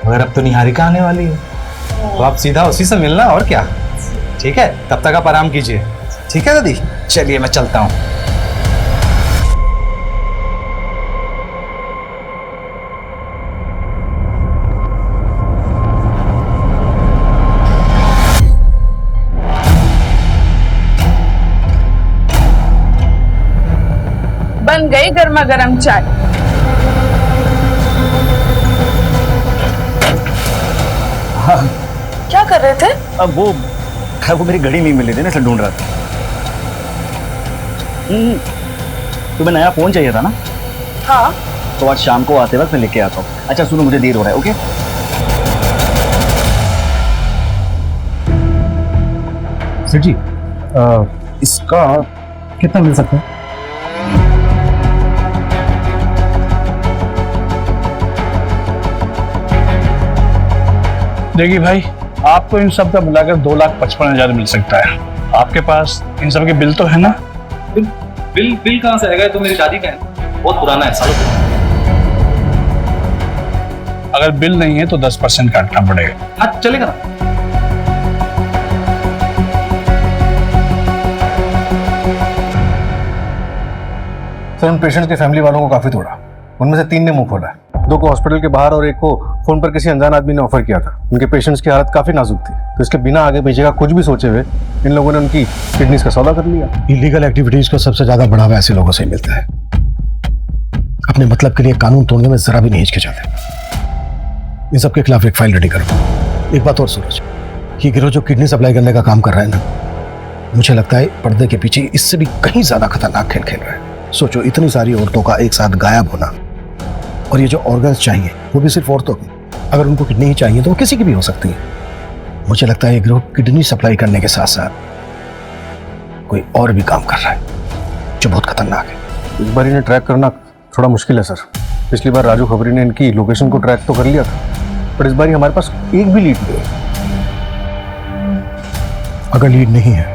मगर अब तो निहारिका आने वाली है, तो आप सीधा उसी से मिलना और क्या। ठीक है, तब तक आप आराम कीजिए। ठीक है दादी, चलिए मैं चलता हूँ। बन गई गर्मा गर्म चाय। हाँ क्या कर रहे थे? अब वो मेरी घड़ी नहीं मिल रही थी ना, इसलिए ढूंढ रहा था। तुम्हें नया फोन चाहिए था ना? हाँ। तो आज शाम को आते वक्त मैं लेके आता हूँ। अच्छा सुनो, मुझे देर हो रहा है। ओके सर जी, इसका कितना मिल सकता है? देखिए भाई, आपको इन सब का मिलाकर 2,55,000 मिल सकता है। आपके पास इन सब के बिल तो है ना? बिल कहाँ से आएगा? तो मेरी शादी का है, बहुत पुराना है, सालों पुराना। अगर बिल नहीं है तो 10% काटना पड़ेगा। हाँ चलेगा ना। सर, उन पेशेंट्स के फैमिली वालों को काफी तोड़ा। उनमें से 3 ने मुंह खोला, 2 को हॉस्पिटल के बाहर और 1 को फोन पर किसी अनजान आदमी ने ऑफर किया था। उनके पेशेंट्स की हालत काफी नाजुक थी, तो इसके बिना आगे पीछे का कुछ भी सोचे हुए इन लोगों ने उनकी किडनीज का सौदा कर लिया। इलीगल एक्टिविटीज को सबसे ज्यादा बढ़ावा ऐसे लोगों से ही मिलता है। अपने मतलब के लिए कानून तोड़ने में जरा भी नहीं हिचकिचाते। इन सबके खिलाफ एक फाइल रेडी करो। एक बात और सूरज, ये गिरोह जो किडनी सप्लाई करने का काम कर रहा है ना, मुझे लगता है पर्दे के पीछे इससे भी कहीं ज्यादा खतरनाक खेल खेल रहा है। सोचो, इतनी सारी औरतों का एक साथ गायब होना, और ये जो ऑर्गन्स चाहिए वो भी सिर्फ औरतों की। अगर उनको किडनी ही चाहिए तो वो किसी की भी हो सकती है। मुझे लगता है ये गिरोह किडनी सप्लाई करने के साथ साथ कोई और भी काम कर रहा है जो बहुत खतरनाक है। इस बार इन्हें ट्रैक करना थोड़ा मुश्किल है सर। पिछली बार राजू खबरी ने इनकी लोकेशन को ट्रैक तो कर लिया था, पर इस बार हमारे पास एक भी लीड नहीं है। अगर लीड नहीं है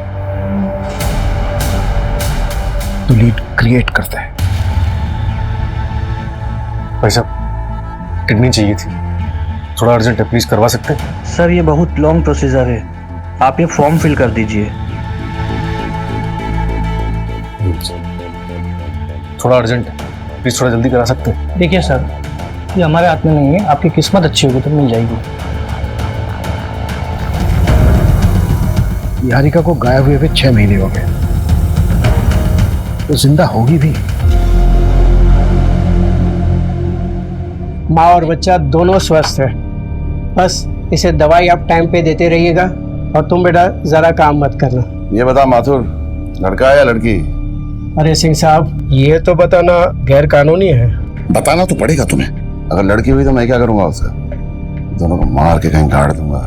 तो लीड क्रिएट करते हैं। भाई साहब, किडनी चाहिए थी, थोड़ा अर्जेंट है, प्लीज करवा सकते हैं? सर ये बहुत लॉन्ग प्रोसीजर है, आप ये फॉर्म फिल कर दीजिए। थोड़ा अर्जेंट है, प्लीज थोड़ा जल्दी करा सकते हैं? देखिए सर, ये हमारे हाथ में नहीं है, आपकी किस्मत अच्छी होगी तो मिल जाएगी। निहारिका को गायब हुए 6 महीने हो गए, तो जिंदा होगी भी। माँ और बच्चा दोनों स्वस्थ है, बस इसे दवाई आप टाइम पे देते रहिएगा, और तुम बेटा जरा काम मत करना। ये बता माथुर, लड़का है या लड़की? अरे सिंह साहब, ये तो बताना गैर कानूनी है। बताना तो पड़ेगा तुम्हें। अगर लड़की हुई तो मैं क्या करूंगा उसका? दोनों को मार के कहीं गाड़ दूंगा।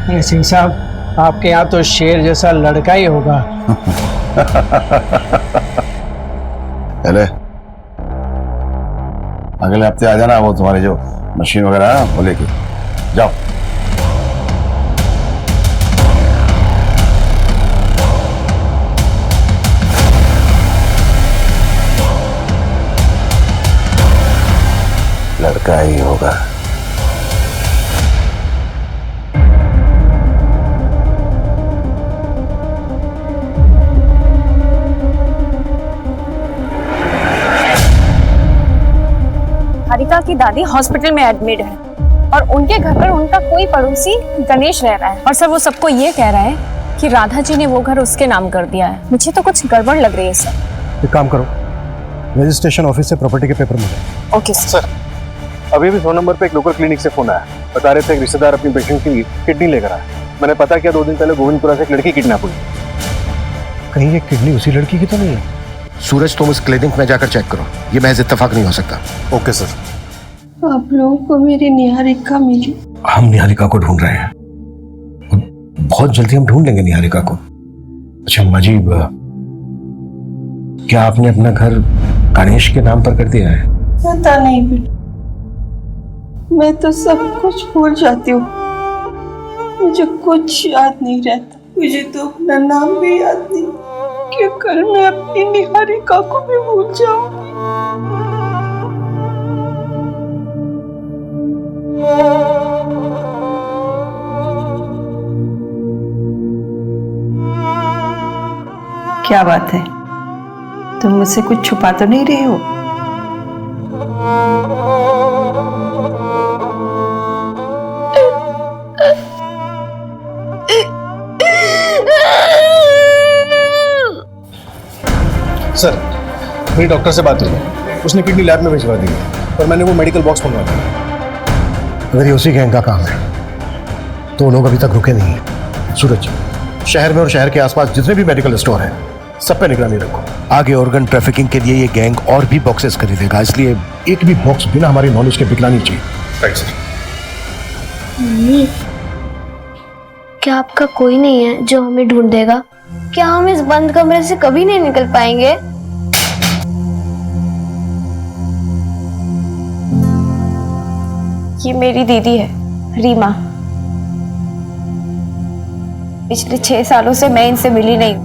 अरे सिंह साहब, आपके यहाँ तो शेर जैसा लड़का ही होगा। अरे अगले हफ्ते आ जाना, वो तुम्हारी जो मशीन वगैरह है वो लेके जाओ। लड़का ही होगा। निहारिका की दादी हॉस्पिटल में एडमिट है, और उनके घर पर उनका कोई पड़ोसी गणेश रह रहा है, और सर वो सबको ये कह रहा है कि राधा जी ने वो घर उसके नाम कर दिया है। मुझे तो कुछ गड़बड़ लग रही है सर। एक काम करो, रजिस्ट्रेशन ऑफिस से प्रॉपर्टी के पेपर मिले। Okay sir. अभी भी 100 नंबर पे एक लोकल क्लिनिक से फोन आया, बता रहे थे एक रिश्तेदार अपनी पेशेंट की किडनी लेकर आया। मैंने पता किया, 2 दिन पहले गोविंदपुरा से एक लड़की किडनैप हुई। कहीं ये किडनी उसी लड़की की तो नहीं है? सूरज, तुम उस क्लिनिक में जाकर चेक करो, ये महज इत्तेफाक नहीं हो सकता। Okay sir. आप लोगों को मेरी निहारिका मिली? हम निहारिका को ढूंढ रहे हैं, बहुत जल्दी हम ढूंढ लेंगे निहारिका को। अच्छा मजीब, क्या आपने अपना घर गणेश के नाम पर कर दिया है? पता नहीं बेटा, मैं तो सब कुछ भूल जाती हूँ, मुझे कुछ याद नहीं रहता। मुझे तो अपना नाम भी याद नहीं, कि कल मैं अपनी निहारिका को भी भूल जाऊं। क्या बात है, तुम मुझसे कुछ छुपा तो नहीं रहे हो? सर, मेरी डॉक्टर से बात हुई, उसने किडनी लैब में भिजवा दी है, पर मैंने वो मेडिकल बॉक्स मंगवा दिया। अगर ये उसी गैंग का काम है तो लोग अभी तक रुके नहीं हैं। सूरज, शहर में और शहर के आसपास जितने भी मेडिकल स्टोर हैं सब पे निगरानी रखो। आगे ऑर्गन ट्रैफिकिंग के लिए ये गैंग और भी बॉक्सेस खरीदेगा, इसलिए एक भी बॉक्स बिना हमारी नॉलेज के बिकना नहीं चाहिए। Right sir. मम्मी, क्या आपका कोई नहीं है जो हमें ढूंढ देगा? क्या हम इस बंद कमरे से कभी नहीं निकल पाएंगे? ये मेरी दीदी है, रीमा। पिछले 6 सालों से मैं इनसे मिली नहीं।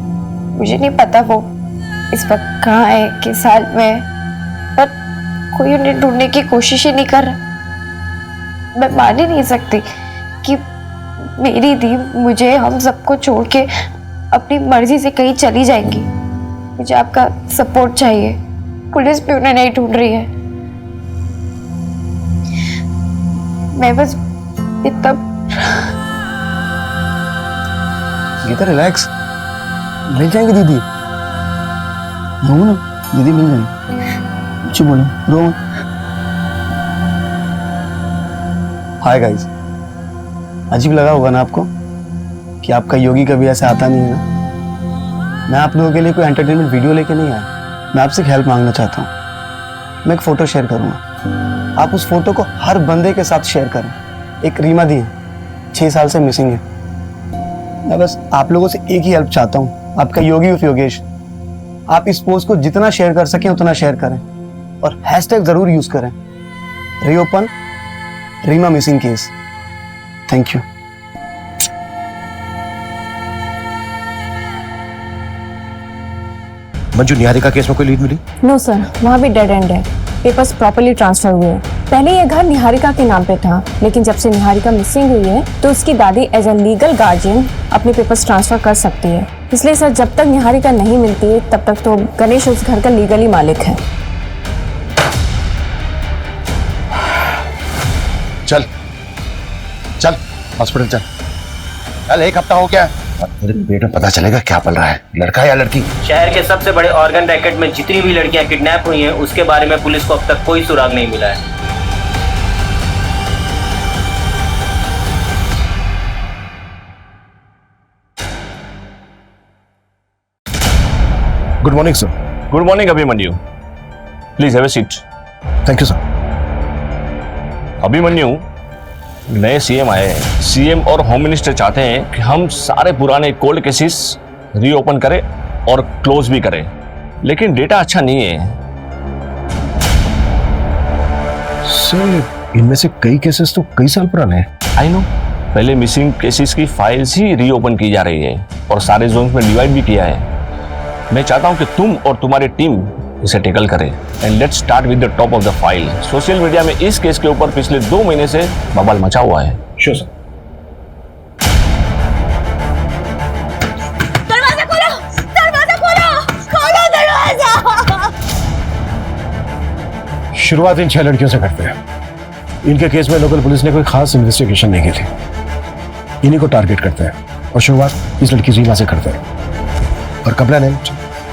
मुझे नहीं पता वो इस वक्त कहाँ है, किस हाल में है, पर कोई उन्हें ढूंढने की कोशिश ही नहीं कर रहा। मैं मान ही नहीं सकती कि मेरी दी मुझे, हम सबको छोड़ के अपनी मर्जी से कहीं चली जाएंगी। मुझे आपका सपोर्ट चाहिए। पुलिस भी उन्हें नहीं ढूंढ रही है। मैं बस इतना। गीता रिलैक्स, मिल जाएंगे दीदी। रो ना, दीदी मिल जाएंगे। कुछ बोलो, रो। हाय गाइस, अजीब लगा होगा ना आपको कि आपका योगी कभी ऐसे आता नहीं है ना। मैं आप लोगों के लिए कोई एंटरटेनमेंट वीडियो लेके नहीं आया। मैं आपसे हेल्प मांगना चाहता हूँ। मैं एक फ़ोटो शेयर करूँगा, आप उस फोटो को हर बंदे के साथ शेयर करें। एक रीमा दी है, 6 साल से मिसिंग है। मैं बस आप लोगों से एक ही हेल्प चाहता हूँ, आपका योगी उर्फ योगेश। आप इस पोस्ट को जितना शेयर कर सकें उतना शेयर करें और हैशटैग ज़रूर यूज़ करें, reopen Reema missing case. Thank you. Manju, Niharika case में कोई लीड मिली? नो सर, वहाँ भी डेड एंड है। पेपर्स प्रॉपर्ली ट्रांसफर हुए हैं। पहले ये घर निहारिका के नाम पे था, लेकिन जब से निहारिका मिसिंग हुई है तो उसकी दादी एज अ लीगल गार्जियन अपने पेपर्स ट्रांसफर कर सकती है। इसलिए सर, जब तक निहारिका नहीं मिलती है तब तक तो गणेश उस घर का लीगली मालिक है। चल चल हॉस्पिटल चल। कल 1 हफ्ता हो गया, तेरे पेट में पता चलेगा क्या पल रहा है, लड़का या लड़की। शहर के सबसे बड़े ऑर्गन रैकेट में जितनी भी लड़कियां किडनैप हुई हैं उसके बारे में पुलिस को अब तक कोई सुराग नहीं मिला है। Good morning sir. Good morning Abhimanyu, please have a seat. Thank you sir. Abhimanyu, नए सीएम आए हैं। सीएम और होम मिनिस्टर चाहते हैं कि हम सारे पुराने कोल्ड केसेस रीओपन करें और क्लोज भी करें, लेकिन डेटा अच्छा नहीं है। सर, इनमें से कई केसेस तो कई साल पुराने हैं। आई नो, पहले मिसिंग केसेस की फाइल्स ही रीओपन की जा रही है और सारे जोन्स में डिवाइड भी किया है। मैं चाहता हूं कि तुम और तुम्हारी टीम इसे टेकल करें and let's start with the top of the file. Social media में इस केस के ऊपर पिछले 2 महीने से बवाल मचा हुआ है। Sure sir. दरवाजा खोलो, दरवाजा खोलो, खोलो दरवाजा। शुरुआत इन 6 लड़कियों से करते हैं। इनके केस में लोकल पुलिस ने कोई खास इन्वेस्टिगेशन नहीं की थी। इन्हीं को टारगेट करते हैं और शुरुआत इस लड़की रीमा से करते हैं। और कमला ने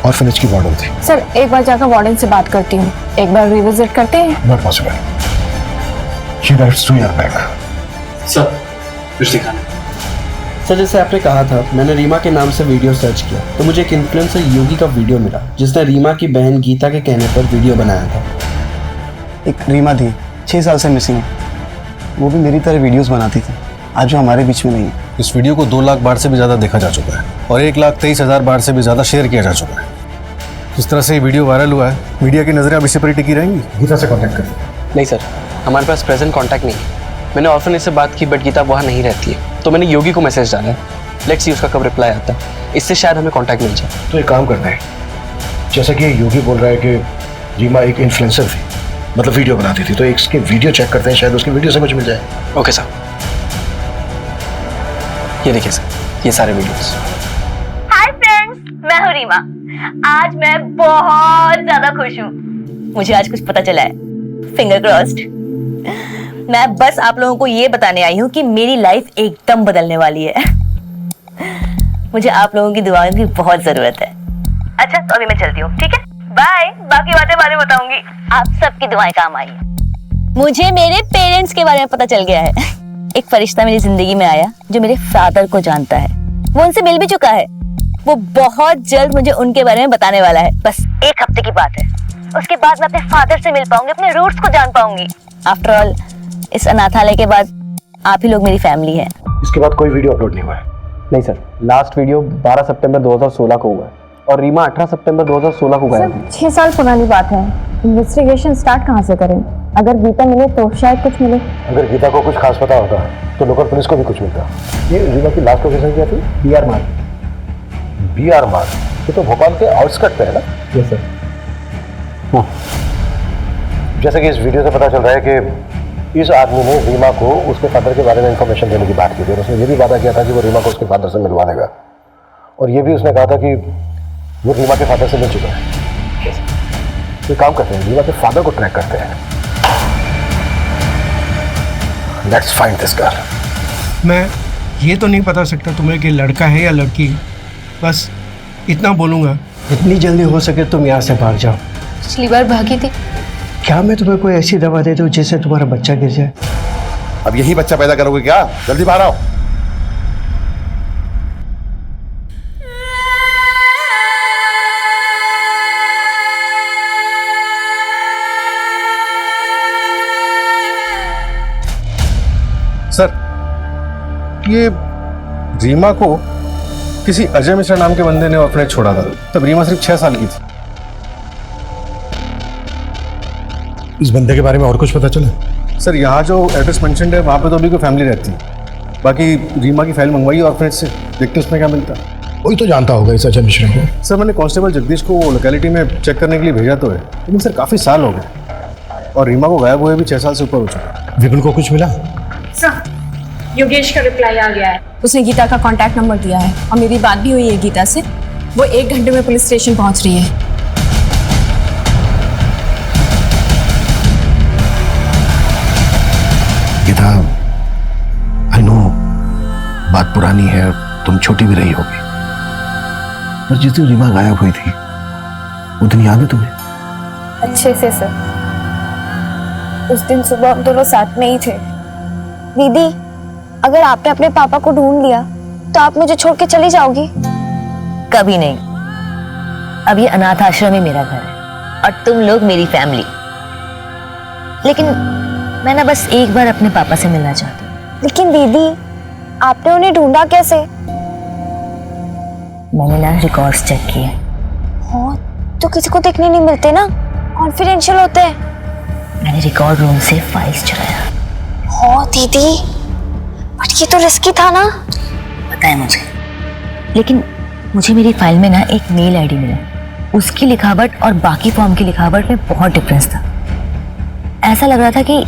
ऑर्फनेज की वार्डन थी। सर, एक बार जाकर वार्डन से बात करती हूँ। एक बार रिविजिट करते हैं। Not possible. She writes to your back. Sir, कुछ दिखाना। सर, जैसे आपने कहा था, मैंने रीमा के नाम से वीडियो सर्च किया तो मुझे एक इन्फ्लुएंसर योगी का वीडियो मिला जिसने रीमा की बहन गीता के कहने पर वीडियो बनाया था। एक रीमा थी, 6 साल से मिसिंग है। वो भी मेरी तरह वीडियोस बनाती थी, आज वो हमारे बीच में नहीं है। इस वीडियो को 2 लाख बार से भी ज़्यादा देखा जा चुका है और 1,23,000 बार से भी ज़्यादा शेयर किया जा चुका है। जिस तरह से ये वीडियो वायरल हुआ है, मीडिया की नज़रें अब इसी पर ही टिकी रहेंगी। गीता से कॉन्टैक्ट करें। नहीं सर, हमारे पास प्रेजेंट कॉन्टैक्ट नहीं है। मैंने ऑर्फनेज से बात की बट गीता वहाँ नहीं रहती है, तो मैंने योगी को मैसेज डाला है। लेट्स सी उसका कब रिप्लाई आता है, इससे शायद हमें कॉन्टैक्ट मिल जाए। तो एक काम करते हैं, जैसा कि योगी बोल रहा है कि रीमा एक इन्फ्लुएंसर थी, मतलब वीडियो बनाती थी, तो इसके वीडियो चेक करते हैं, शायद उसकी वीडियो से मुझे मिल जाए। Okay sir. ये देखिए सर, ये सारे वीडियोस। हाय फ्रेंड्स, मैं हूँ रीमा। आज मैं बहुत ज्यादा खुश हूँ। मुझे आज कुछ पता चला है, फिंगर क्रॉस्ड। मैं बस आप लोगों को ये बताने आई हूँ कि मेरी लाइफ एकदम बदलने वाली है। मुझे आप लोगों की दुआओं की बहुत जरूरत है। अच्छा, तो अभी मैं चलती हूँ, ठीक है? बाय। बाकी बातें बाद में बताऊंगी। आप सबकी दुआएं काम आई। मुझे मेरे पेरेंट्स के बारे में पता चल गया है। एक फरिश्ता मेरी जिंदगी में आया जो मेरे फादर को जानता है। वो उनसे मिल भी चुका है। वो बहुत जल्द मुझे उनके बारे में बताने वाला है। बस 1 हफ्ते की बात है। उसके बाद मैं अपने फादर से मिल पाऊंगी, अपने रूट्स को जान पाऊंगी। आफ्टर ऑल इस अनाथालय के बाद आप ही लोग मेरी फैमिली है। इसके बाद कोई वीडियो अपलोड नहीं हुआ है? नहीं सर, लास्ट वीडियो 12 सितंबर 2016 को हुआ है और रीमा 18 सितंबर 2016 को गया था। 6 साल पुरानी बात है। इन्वेस्टिगेशन स्टार्ट कहाँ से करें? अगर गीता मिले तो शायद कुछ मिले। अगर गीता को कुछ खास पता होता तो लोकल पुलिस को भी कुछ मिलता। ये रीमा की लास्ट लोकेशन क्या थी? BR मार्ग। BR मार्ग ये तो भोपाल के आउटस्कर्ट पे है ना? Yes sir. जैसे कि इस वीडियो से पता चल रहा है कि इस आदमी ने रीमा को उसके फादर के बारे में इंफॉर्मेशन देने की बात की थी और उसने ये भी वादा किया था कि वो रीमा को उसके फादर से मिलवा देगा और ये भी उसने कहा था कि वो रीमा के फादर से मिल चुका है। तो काम करते हैं, रीमा के फादर को ट्रैक करते हैं। Let's find this girl. मैं ये तो नहीं बता सकता तुम्हें कि लड़का है या लड़की, बस इतना बोलूँगा जितनी जल्दी हो सके तुम यहाँ से भाग जाओ। पिछली बार भागी थी। क्या मैं तुम्हें कोई ऐसी दवा दे दूँ जिससे तुम्हारा बच्चा गिर जाए? अब यही बच्चा पैदा करोगे क्या? जल्दी बाहर आओ। सर, ये रीमा को किसी अजय मिश्रा नाम के बंदे ने ऑर्फनेज छोड़ा था। तब रीमा सिर्फ 6 साल की थी। इस बंदे के बारे में और कुछ पता चला? सर, यहाँ जो एड्रेस मेंशन्ड है वहाँ पे तो अभी कोई फैमिली रहती है। बाकी रीमा की फाइल मंगवाई ऑर्फनेज से, देखते उसमें क्या मिलता है। कोई तो जानता होगा इस अजय मिश्रा को। सर, मैंने कांस्टेबल जगदीश को वो लोकेलिटी में चेक करने के लिए भेजा तो है, लेकिन सर काफ़ी साल हो गए और रीमा को गायब हुए भी 6 साल से ऊपर हो चुका। विपुल को कुछ मिला? सर, योगेश का रिप्लाई आ गया है। उसने गीता का कांटेक्ट नंबर दिया है और मेरी बात भी हुई है गीता से। वो 1 घंटे में पुलिस स्टेशन पहुंच रही है। गीता, आई नो बात पुरानी है, तुम छोटी भी रही होगी, पर जिस दिन रीमा गायब हुई थी वो दिन याद है तुम्हें? अच्छे से सर। उस दिन सुबह हम दोनों साथ में ही थे। दीदी, अगर आपने अपने पापा को ढूंढ लिया तो आप मुझे छोड़ के चली जाओगी? कभी नहीं। अब ये अनाथ आश्रम ही मेरा घर है और तुम लोग मेरी फैमिली। लेकिन मैं ना बस एक बार अपने पापा से मिलना चाहती हूँ। लेकिन दीदी, आपने उन्हें ढूंढा कैसे? मैंने ना रिकॉर्ड्स चेक किए। हाँ, तो किसी को देखने नहीं मिलते ना, कॉन्फिडेंशियल होते हैं। मैंने रिकॉर्ड रूम से फाइल्स चुराया। हाँ दीदी, बट ये तो रिस्की था ना। पता है मुझे, लेकिन मुझे मेरी फाइल में ना एक मेल आईडी मिला। उसकी लिखावट और बाकी फॉर्म की लिखावट में बहुत डिफरेंस था। ऐसा लग रहा था कि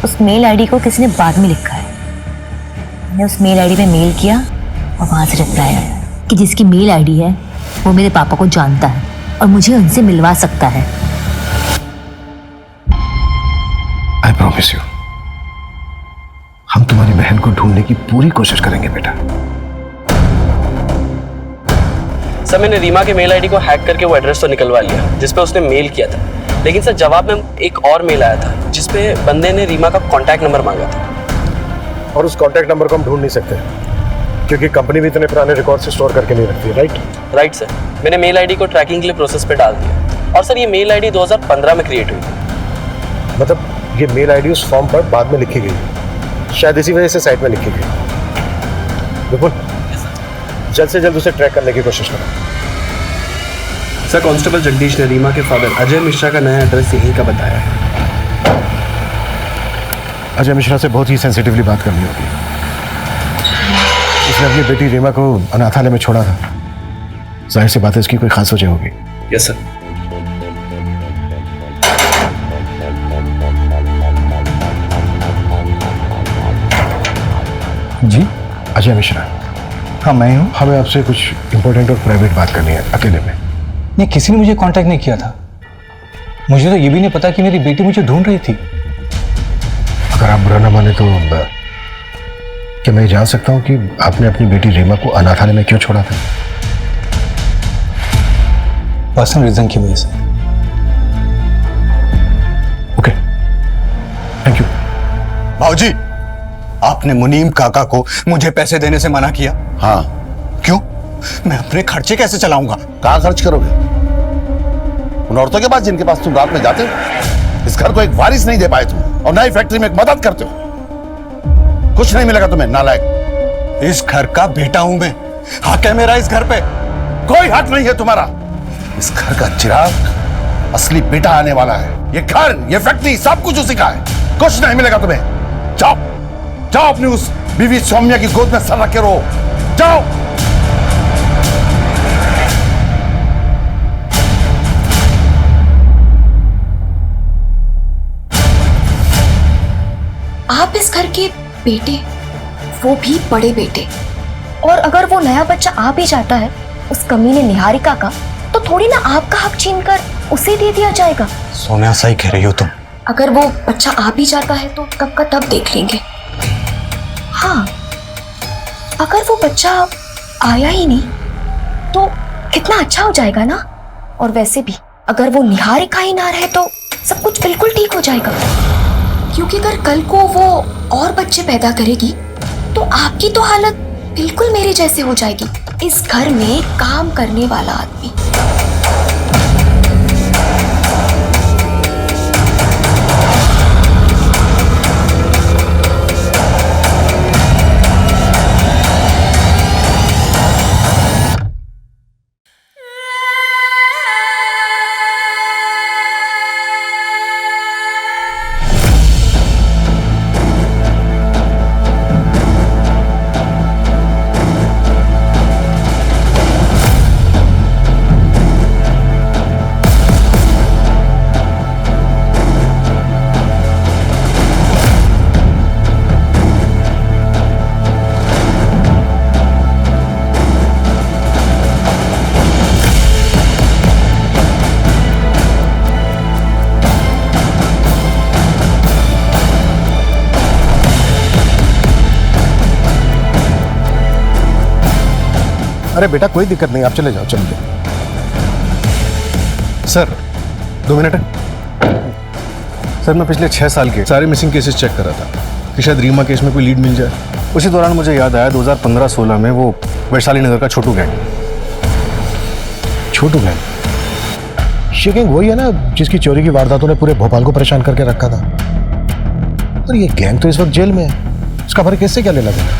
उस मेल आईडी को किसी ने बाद में लिखा है। मैंने उस मेल आईडी पे मेल किया और वहां से रिप्लाई आया कि जिसकी मेल आईडी है वो मेरे पापा को जानता है और मुझे उनसे मिलवा सकता है। आई प्रॉमिस यू, हम तुम्हारी बहन को ढूंढने की पूरी कोशिश करेंगे बेटा। सर, मैंने रीमा के मेल आईडी को हैक करके वो एड्रेस तो निकलवा लिया जिस पे उसने मेल किया था, लेकिन सर जवाब में एक और मेल आया था जिस पे बंदे ने रीमा का कांटेक्ट नंबर मांगा था। और उस कांटेक्ट नंबर को हम ढूंढ नहीं सकते क्योंकि कंपनी भी इतने पुराने रिकॉर्ड से स्टोर करके नहीं रखती। राइट सर, मैंने मेल आईडी को ट्रैकिंग के लिए प्रोसेस पे डाल दिया और सर ये मेल आईडी 2015 में क्रिएट हुई थी। मतलब ये मेल आईडी उस फॉर्म पर बाद में लिखी गई, शायद इसी वजह से साइट में लिखी गई। बिल्कुल, जल्द से जल्द उसे ट्रैक करने की कोशिश करो। सर, कांस्टेबल जगदीश ने रीमा के फादर अजय मिश्रा का नया एड्रेस यहीं का बताया है। अजय मिश्रा से बहुत ही सेंसिटिवली बात करनी होगी। उसने अपनी बेटी रीमा को अनाथालय में छोड़ा था। जाहिर सी बात है इसकी कोई खास वजह होगी। Yes sir. जी, अजय मिश्रा। हाँ, मैं हूँ। हमें आपसे कुछ इंपॉर्टेंट और प्राइवेट बात करनी है, अकेले में। नहीं, किसी ने मुझे कांटेक्ट नहीं किया था। मुझे तो ये भी नहीं पता कि मेरी बेटी मुझे ढूंढ रही थी। अगर आप बुरा ना माने तो क्या मैं जान सकता हूँ कि आपने अपनी बेटी रीमा को अनाथालय में क्यों छोड़ा था? पर्सनल रीजन की वजह से। Okay, thank you. भाऊजी, आपने मुनीम काका को मुझे पैसे देने से मना किया। हाँ। क्यों? मैं अपने खर्चे कैसे चलाऊंगा? कहाँ खर्च करोगे? उन औरतों के पास जिनके पास तुम रात में जाते हो? इस घर को एक वारिस नहीं दे पाए तुम, और नई फैक्ट्री में एक मदद करते हो। कुछ नहीं मिलेगा तुम्हें, नालायक। इस घर का बेटा हूं मैं, हक है मेरा इस घर पे। कोई हक नहीं है तुम्हारा। इस घर का चिराग असली बेटा आने वाला है। ये घर, ये फैक्ट्री, सब कुछ उसी का है। कुछ नहीं मिलेगा तुम्हें। जाओ जाओ, अपनी उस बीवी सौम्या की गोद में सर रख के रहो। जाओ। आप इस घर के बेटे, वो भी बड़े बेटे, और अगर वो नया बच्चा आ भी जाता है उस कमीने निहारिका का, तो थोड़ी ना आपका हक छीनकर उसे दे दिया जाएगा। सोम्या, सही कह रही हो तुम। अगर वो बच्चा आ भी जाता है तो कब का तब देख लेंगे। हाँ, अगर वो बच्चा आया ही नहीं तो कितना अच्छा हो जाएगा ना। और वैसे भी अगर वो निहारिका ही ना रहे तो सब कुछ बिल्कुल ठीक हो जाएगा, क्योंकि अगर कल को वो और बच्चे पैदा करेगी तो आपकी तो हालत बिल्कुल मेरे जैसे हो जाएगी। इस घर में काम करने वाला आदमी। अरे बेटा कोई दिक्कत नहीं, आप चले जाओ, चलिए। Sir 2 minute. सर मैं पिछले 6 साल के सारे मिसिंग केसेस चेक कर रहा था कि शायद रीमा केस में कोई लीड मिल जाए। उसी दौरान मुझे याद आया 2015-16 में वो वैशाली नगर का छोटू गैंग। छोटू गैंग? ये गैंग वही है ना जिसकी चोरी की वारदातों ने पूरे भोपाल को परेशान करके रखा था। और ये गैंग तो इस वक्त जेल में है, इसका हमारे केस से क्या लेना देना?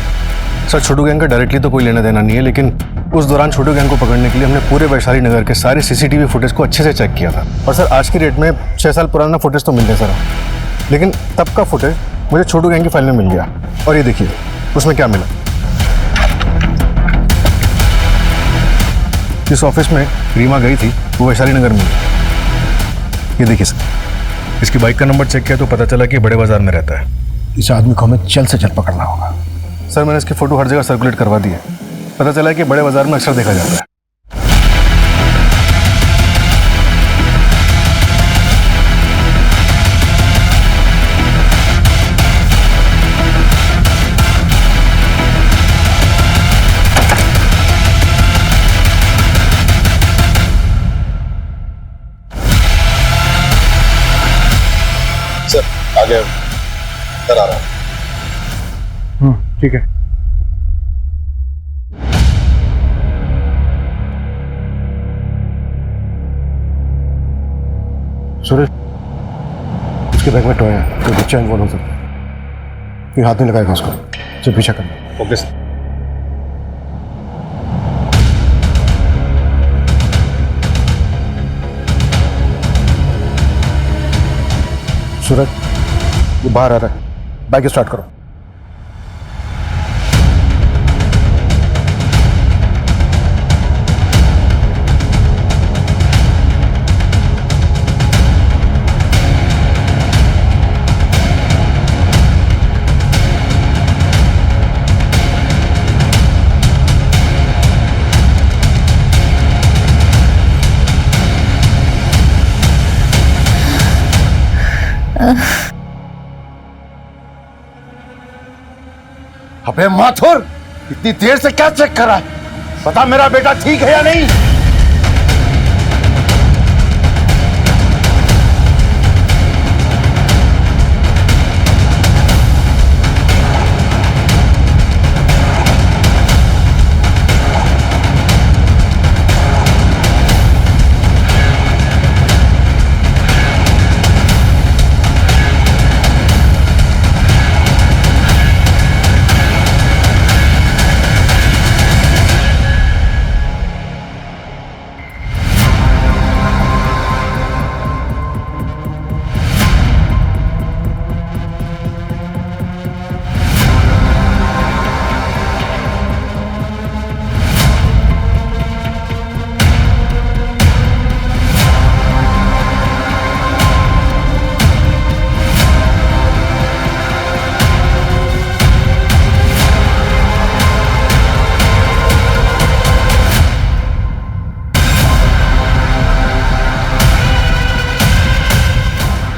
सर छोटू गैंग का डायरेक्टली तो कोई लेना देना नहीं है, लेकिन उस दौरान छोटू गैंग को पकड़ने के लिए हमने पूरे वैशाली नगर के सारे सीसीटीवी फुटेज को अच्छे से चेक किया था। और सर आज की डेट में 6 साल पुराना फुटेज तो मिल गया सर, लेकिन तब का फुटेज मुझे छोटू गैंग की फाइल में मिल गया। और ये देखिए उसमें क्या मिला। जिस ऑफिस में रीमा गई थी वो वैशाली नगर में। ये देखिए सर, इसकी बाइक का नंबर चेक किया तो पता चला कि बड़े बाजार में रहता है। इस आदमी को हमें जल्द से जल्द पकड़ना होगा। सर मैंने इसकी फोटो हर जगह सर्कुलेट करवा दी है, पता चला कि बड़े बाजार में अक्सर देखा जाता है। सर आगे कर आ रहा है। ठीक है। सुरेश, उसके बैग में टॉय है, तो बच्चा इन्वॉल्व हो सकता है। ये हाथ नहीं लगाएगा उसको, सिर्फ पीछा करना। Okay sir. सूरज, वो बाहर आ रहा है, बाइक स्टार्ट करो। अबे माथुर, इतनी देर से क्या चेक कर रहा है? बता मेरा बेटा ठीक है या नहीं?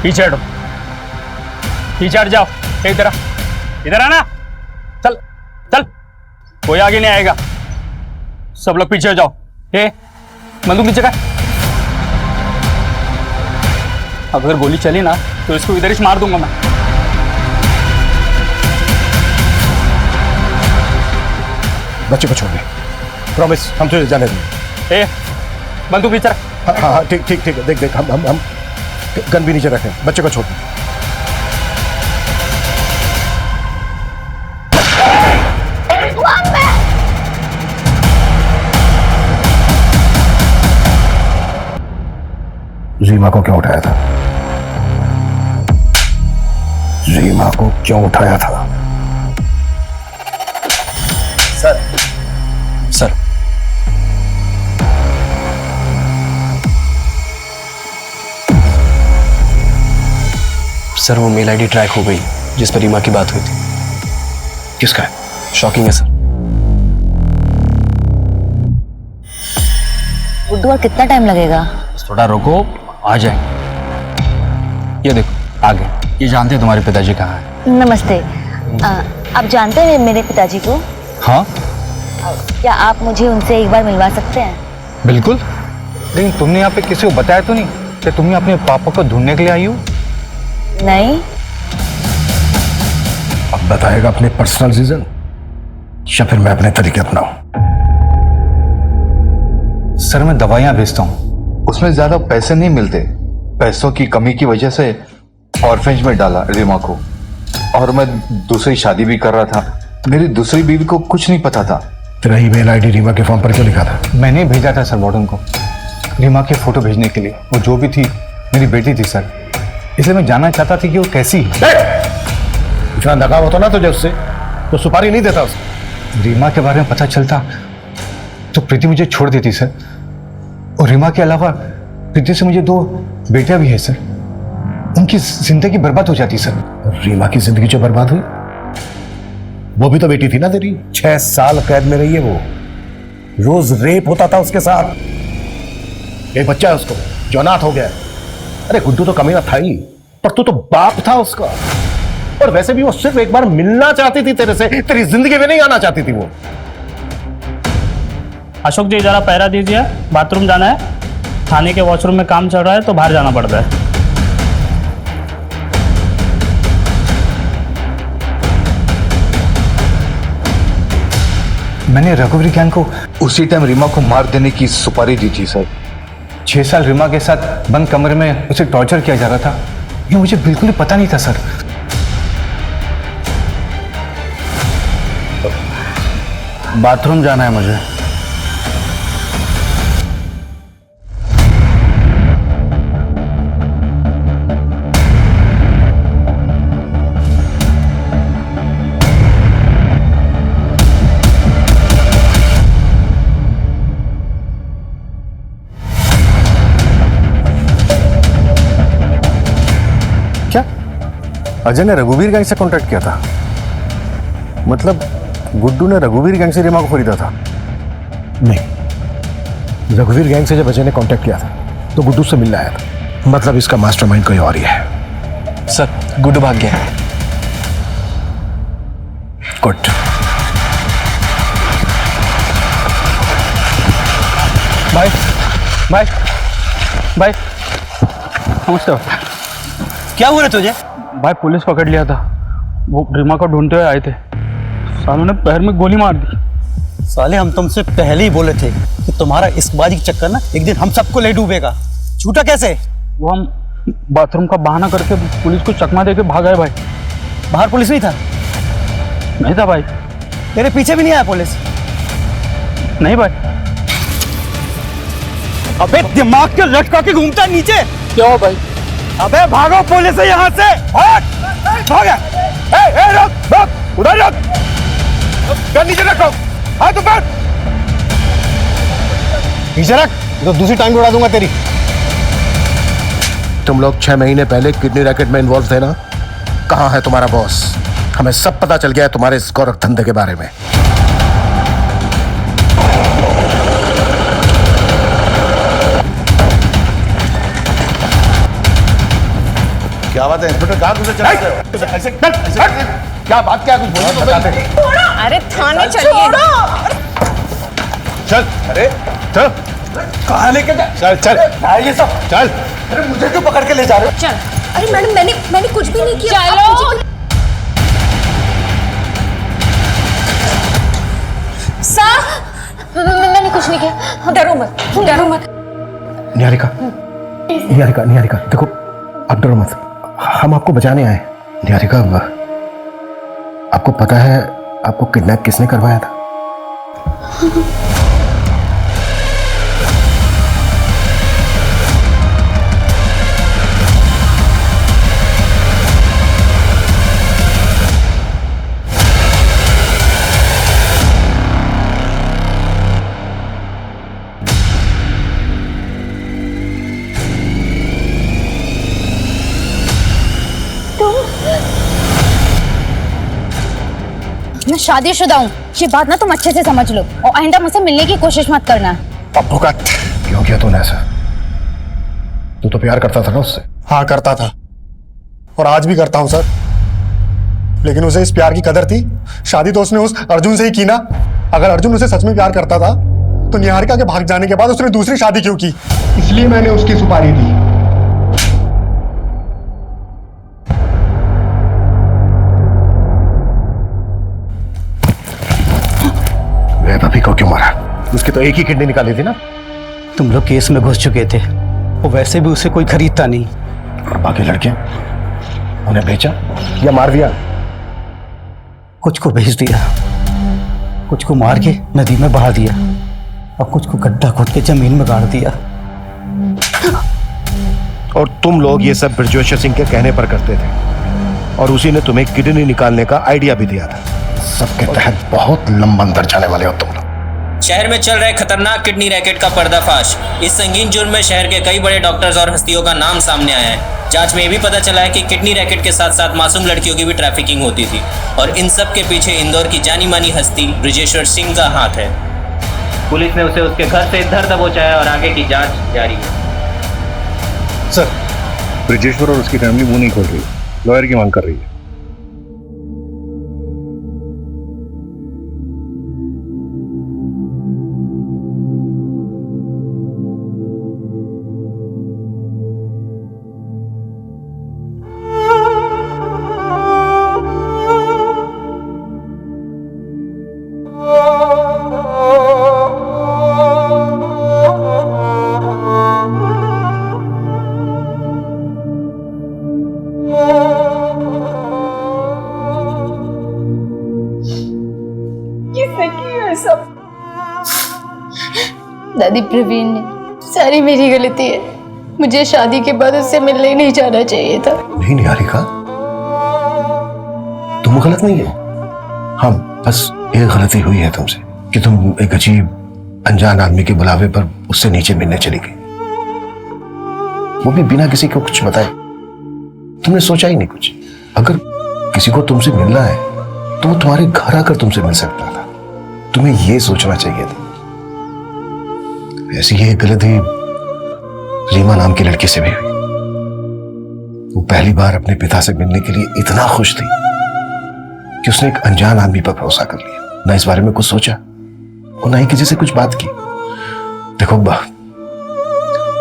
पीछे हटो, पीछे हट जाओ। इधर आ, इधर आना। चल चल, कोई आगे नहीं आएगा। सब लोग पीछे हो जाओ। बंदूक नीचे का। अगर गोली चली ना तो इसको इधर ही मार दूंगा मैं। बच्चे को छोड़ दे, प्रॉमिस, हम तुझे जाने देंगे। बंदूक नीचे रख। हाँ, ठीक ठीक ठीक है। देख देख, हम गन भी नीचे रखें। बच्चे को छोड़ दे। रीमा को क्यों उठाया था? रीमा को क्यों उठाया था? सर सर सर वो मेल आईडी ट्रैक हो गई जिस पर रीमा की बात हुई थी। किसका है? शॉकिंग है सर। गुड्डू, और कितना टाइम लगेगा? थोड़ा रुको, आ जाएंगे। ये देखो आ गए। ये जानते हैं तुम्हारे पिताजी कहाँ हैं? नमस्ते। आप जानते हैं मेरे पिताजी को? हाँ क्या आप मुझे उनसे एक बार मिलवा सकते हैं? बिल्कुल। लेकिन तुमने यहाँ पे किसी को बताया तो नहीं कि तुम अपने पापा को ढूंढने के लिए आई हो? नहीं। अब बताएगा अपने पर्सनल रीजन या फिर मैं अपने तरीके अपनाऊं? सर मैं दवाइयाँ बेचता हूँ। उसमें ज्यादा पैसे नहीं मिलते। पैसों की कमी की वजह से ऑर्फेंज में डाला रीमा को, और मैं दूसरी शादी भी कर रहा था। मेरी दूसरी बीवी को कुछ नहीं पता था। तेरा ईमेल आईडी रीमा के फॉर्म पर क्यों लिखा था? मैंने भेजा था सर वार्डन को रीमा की फोटो भेजने के लिए। वो जो भी थी मेरी बेटी थी सर, इसलिए मैं जानना चाहता था कि वो कैसी है। इतना लगा होता ना तुझे उससे तो सुपारी नहीं देता उसे। रीमा के बारे में पता चलता तो प्रीति मुझे छोड़ देती सर। और रीमा के अलावा प्रीति से मुझे 2 बेटियां भी है सर। उनकी जिंदगी बर्बाद हो जाती सर। रीमा की जिंदगी जो बर्बाद हुई, वो भी तो बेटी थी ना तेरी। 6 साल कैद में रही है वो। रोज रेप होता था उसके साथ। एक बच्चा है उसको जो अनाथ हो गया है। अरे गुड्डू तो कमीना था ही, पर तू तो बाप था उसका। और वैसे भी वो सिर्फ एक बार मिलना चाहती थी तेरे से, तेरी जिंदगी में नहीं आना चाहती थी वो। अशोक जी जरा पहरा दीजिए, बाथरूम जाना है। थाने के वॉशरूम में काम चल रहा है तो बाहर जाना पड़ता है। मैंने रघुवीर ज्ञान को उसी टाइम रीमा को मार देने की सुपारी दी थी सर। 6 साल रीमा के साथ बंद कमरे में उसे टॉर्चर किया जा रहा था, ये मुझे बिल्कुल ही पता नहीं था सर। बाथरूम जाना है मुझे। अजय ने रघुवीर गैंग से कॉन्टैक्ट किया था? मतलब गुड्डू ने रघुवीर गैंग से रीमा को खरीदा था? नहीं, रघुवीर गैंग से जब अजय ने कांटेक्ट किया था तो गुड्डू से मिलने आया था। मतलब इसका मास्टरमाइंड कोई और ही है। सर गुड्डू भाग गया है। गुड। भाई भाई भाई नमस्ते। क्या हुआ तुझे? भाई पुलिस पकड़ लिया था, वो रीमा को ढूंढते हुए आए थे। सालों ने पैर में गोली मार दी। साले हम तुमसे पहले ही बोले थे कि तुम्हारा इश्कबाजी का चक्कर ना एक दिन हम सबको ले डूबेगा। छूटा कैसे? वो हम बाथरूम का बहाना करके पुलिस को चकमा देके भाग आए भाई। बाहर पुलिस नहीं था? नहीं था भाई। तेरे पीछे भी नहीं आया पुलिस? नहीं भाई। अबे दिमाग के लटका के घूमता नीचे। क्या हो भाई? अबे भागो पुलिस से यहाँ से। हट भाग। रुक रुक, उधर रुक। गन नीचे रखो, हाथ ऊपर। नीचे रख, तो दूसरी टांग उड़ा दूंगा तेरी। तुम लोग 6 महीने पहले किडनी रैकेट में इन्वॉल्व थे ना? कहाँ है तुम्हारा बॉस? हमें सब पता चल गया है तुम्हारे इस गोरख धंधे के बारे में। क्या बात है इंस्पेक्टर, कहाँ तुझे चलाते हो? ऐसे क्या बात, क्या कुछ बोलो तो बताते। अरे थाने चलिए। चल, अरे चल, कहाँ लेके जा? चल चल, ये सब चल। अरे मुझे क्यों पकड़ के ले जा रहे हो? चल। अरे मैडम, मैंने कुछ भी नहीं किया। चलो। सर, मैंने कुछ नहीं किया। डरो मत, डरो मत। निहारिका, निहारिका, निहारिका, देखो आप डरो मत, हम आपको बचाने आए। निहारिका, आपको पता है आपको किडनैप किसने करवाया था? मैं शादीशुदा हूँ, ये बात ना तुम अच्छे से समझ लो, और आइंदा मुझसे मिलने की कोशिश मत करना। अब भुगत क्यों किया तूने ऐसा? तू तो प्यार करता था ना उससे? हाँ करता था, और आज भी करता हूं सर, लेकिन उसे इस प्यार की कदर थी। शादी तो उसने उस अर्जुन से ही की ना। अगर अर्जुन उसे सच में प्यार करता था तो निहारिका के भाग जाने के बाद उसने दूसरी शादी क्यों की? इसलिए मैंने उसकी सुपारी दी। अभी को क्यों मारा? उसकी तो एक ही किडनी निकाली थी ना। तुम लोग केस में घुस चुके थे, और वैसे भी उसे कोई खरीदता नहीं। और बाकी लड़के उन्हें बेचा या मार दिया? कुछ को भेज दिया, कुछ को मार के नदी में बहा दिया, और कुछ को गड्ढा खोद के जमीन में गाड़ दिया। और तुम लोग ये सब ब्रजेश्वर सिंह के कहने पर करते थे, और उसी ने तुम्हें किडनी निकालने का आइडिया भी दिया था। सबके तहत बहुत लंबा अंदर जाने वाले हो तुम लोग। शहर में चल रहे खतरनाक किडनी रैकेट का पर्दाफाश। इस संगीन जुर्म में शहर के कई बड़े डॉक्टर्स और हस्तियों का नाम सामने आया है। जांच में ये भी पता चला है कि किडनी रैकेट के साथ साथ मासूम लड़कियों की भी ट्रैफिकिंग होती थी, और इन सब के पीछे इंदौर की जानी मानी हस्ती ब्रजेश्वर सिंह का हाथ है। पुलिस ने उसे उसके घर से धर दबोचा है और आगे की जांच जारी है। सर, ब्रजेश्वर और उसकी फैमिली मुंह नहीं खोल रही, लॉयर की मांग कर रही है। दादी, प्रवीण ने, सारी मेरी गलती है। मुझे शादी के बाद उससे मिलने नहीं जाना चाहिए था। नहीं निहारिका, तुम गलत नहीं हो। हाँ, बस एक गलती हुई है तुमसे कि तुम एक अजीब अनजान आदमी के बुलावे पर उससे नीचे मिलने चली गई, वो भी बिना किसी को कुछ बताए। तुमने सोचा ही नहीं कुछ। अगर किसी को तुमसे मिलना है तो वो तुम्हारे घर आकर तुमसे मिल सकता था। तुम्हें ये सोचना चाहिए था। ऐसी ही एक गलती रीमा नाम की लड़की से भी हुई। वो पहली बार अपने पिता से मिलने के लिए इतना खुश थी कि उसने एक अनजान आदमी पर भरोसा कर लिया, ना इस बारे में कुछ सोचा और ना ही किसी से कुछ बात की। देखो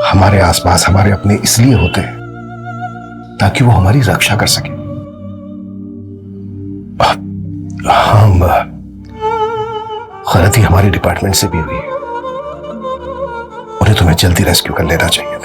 हमारे आसपास हमारे अपने इसलिए होते हैं ताकि वो हमारी रक्षा कर सके। हाँ, गलती हमारे डिपार्टमेंट से भी हुई है। उन्हें तुम्हें जल्दी रेस्क्यू कर लेना चाहिए।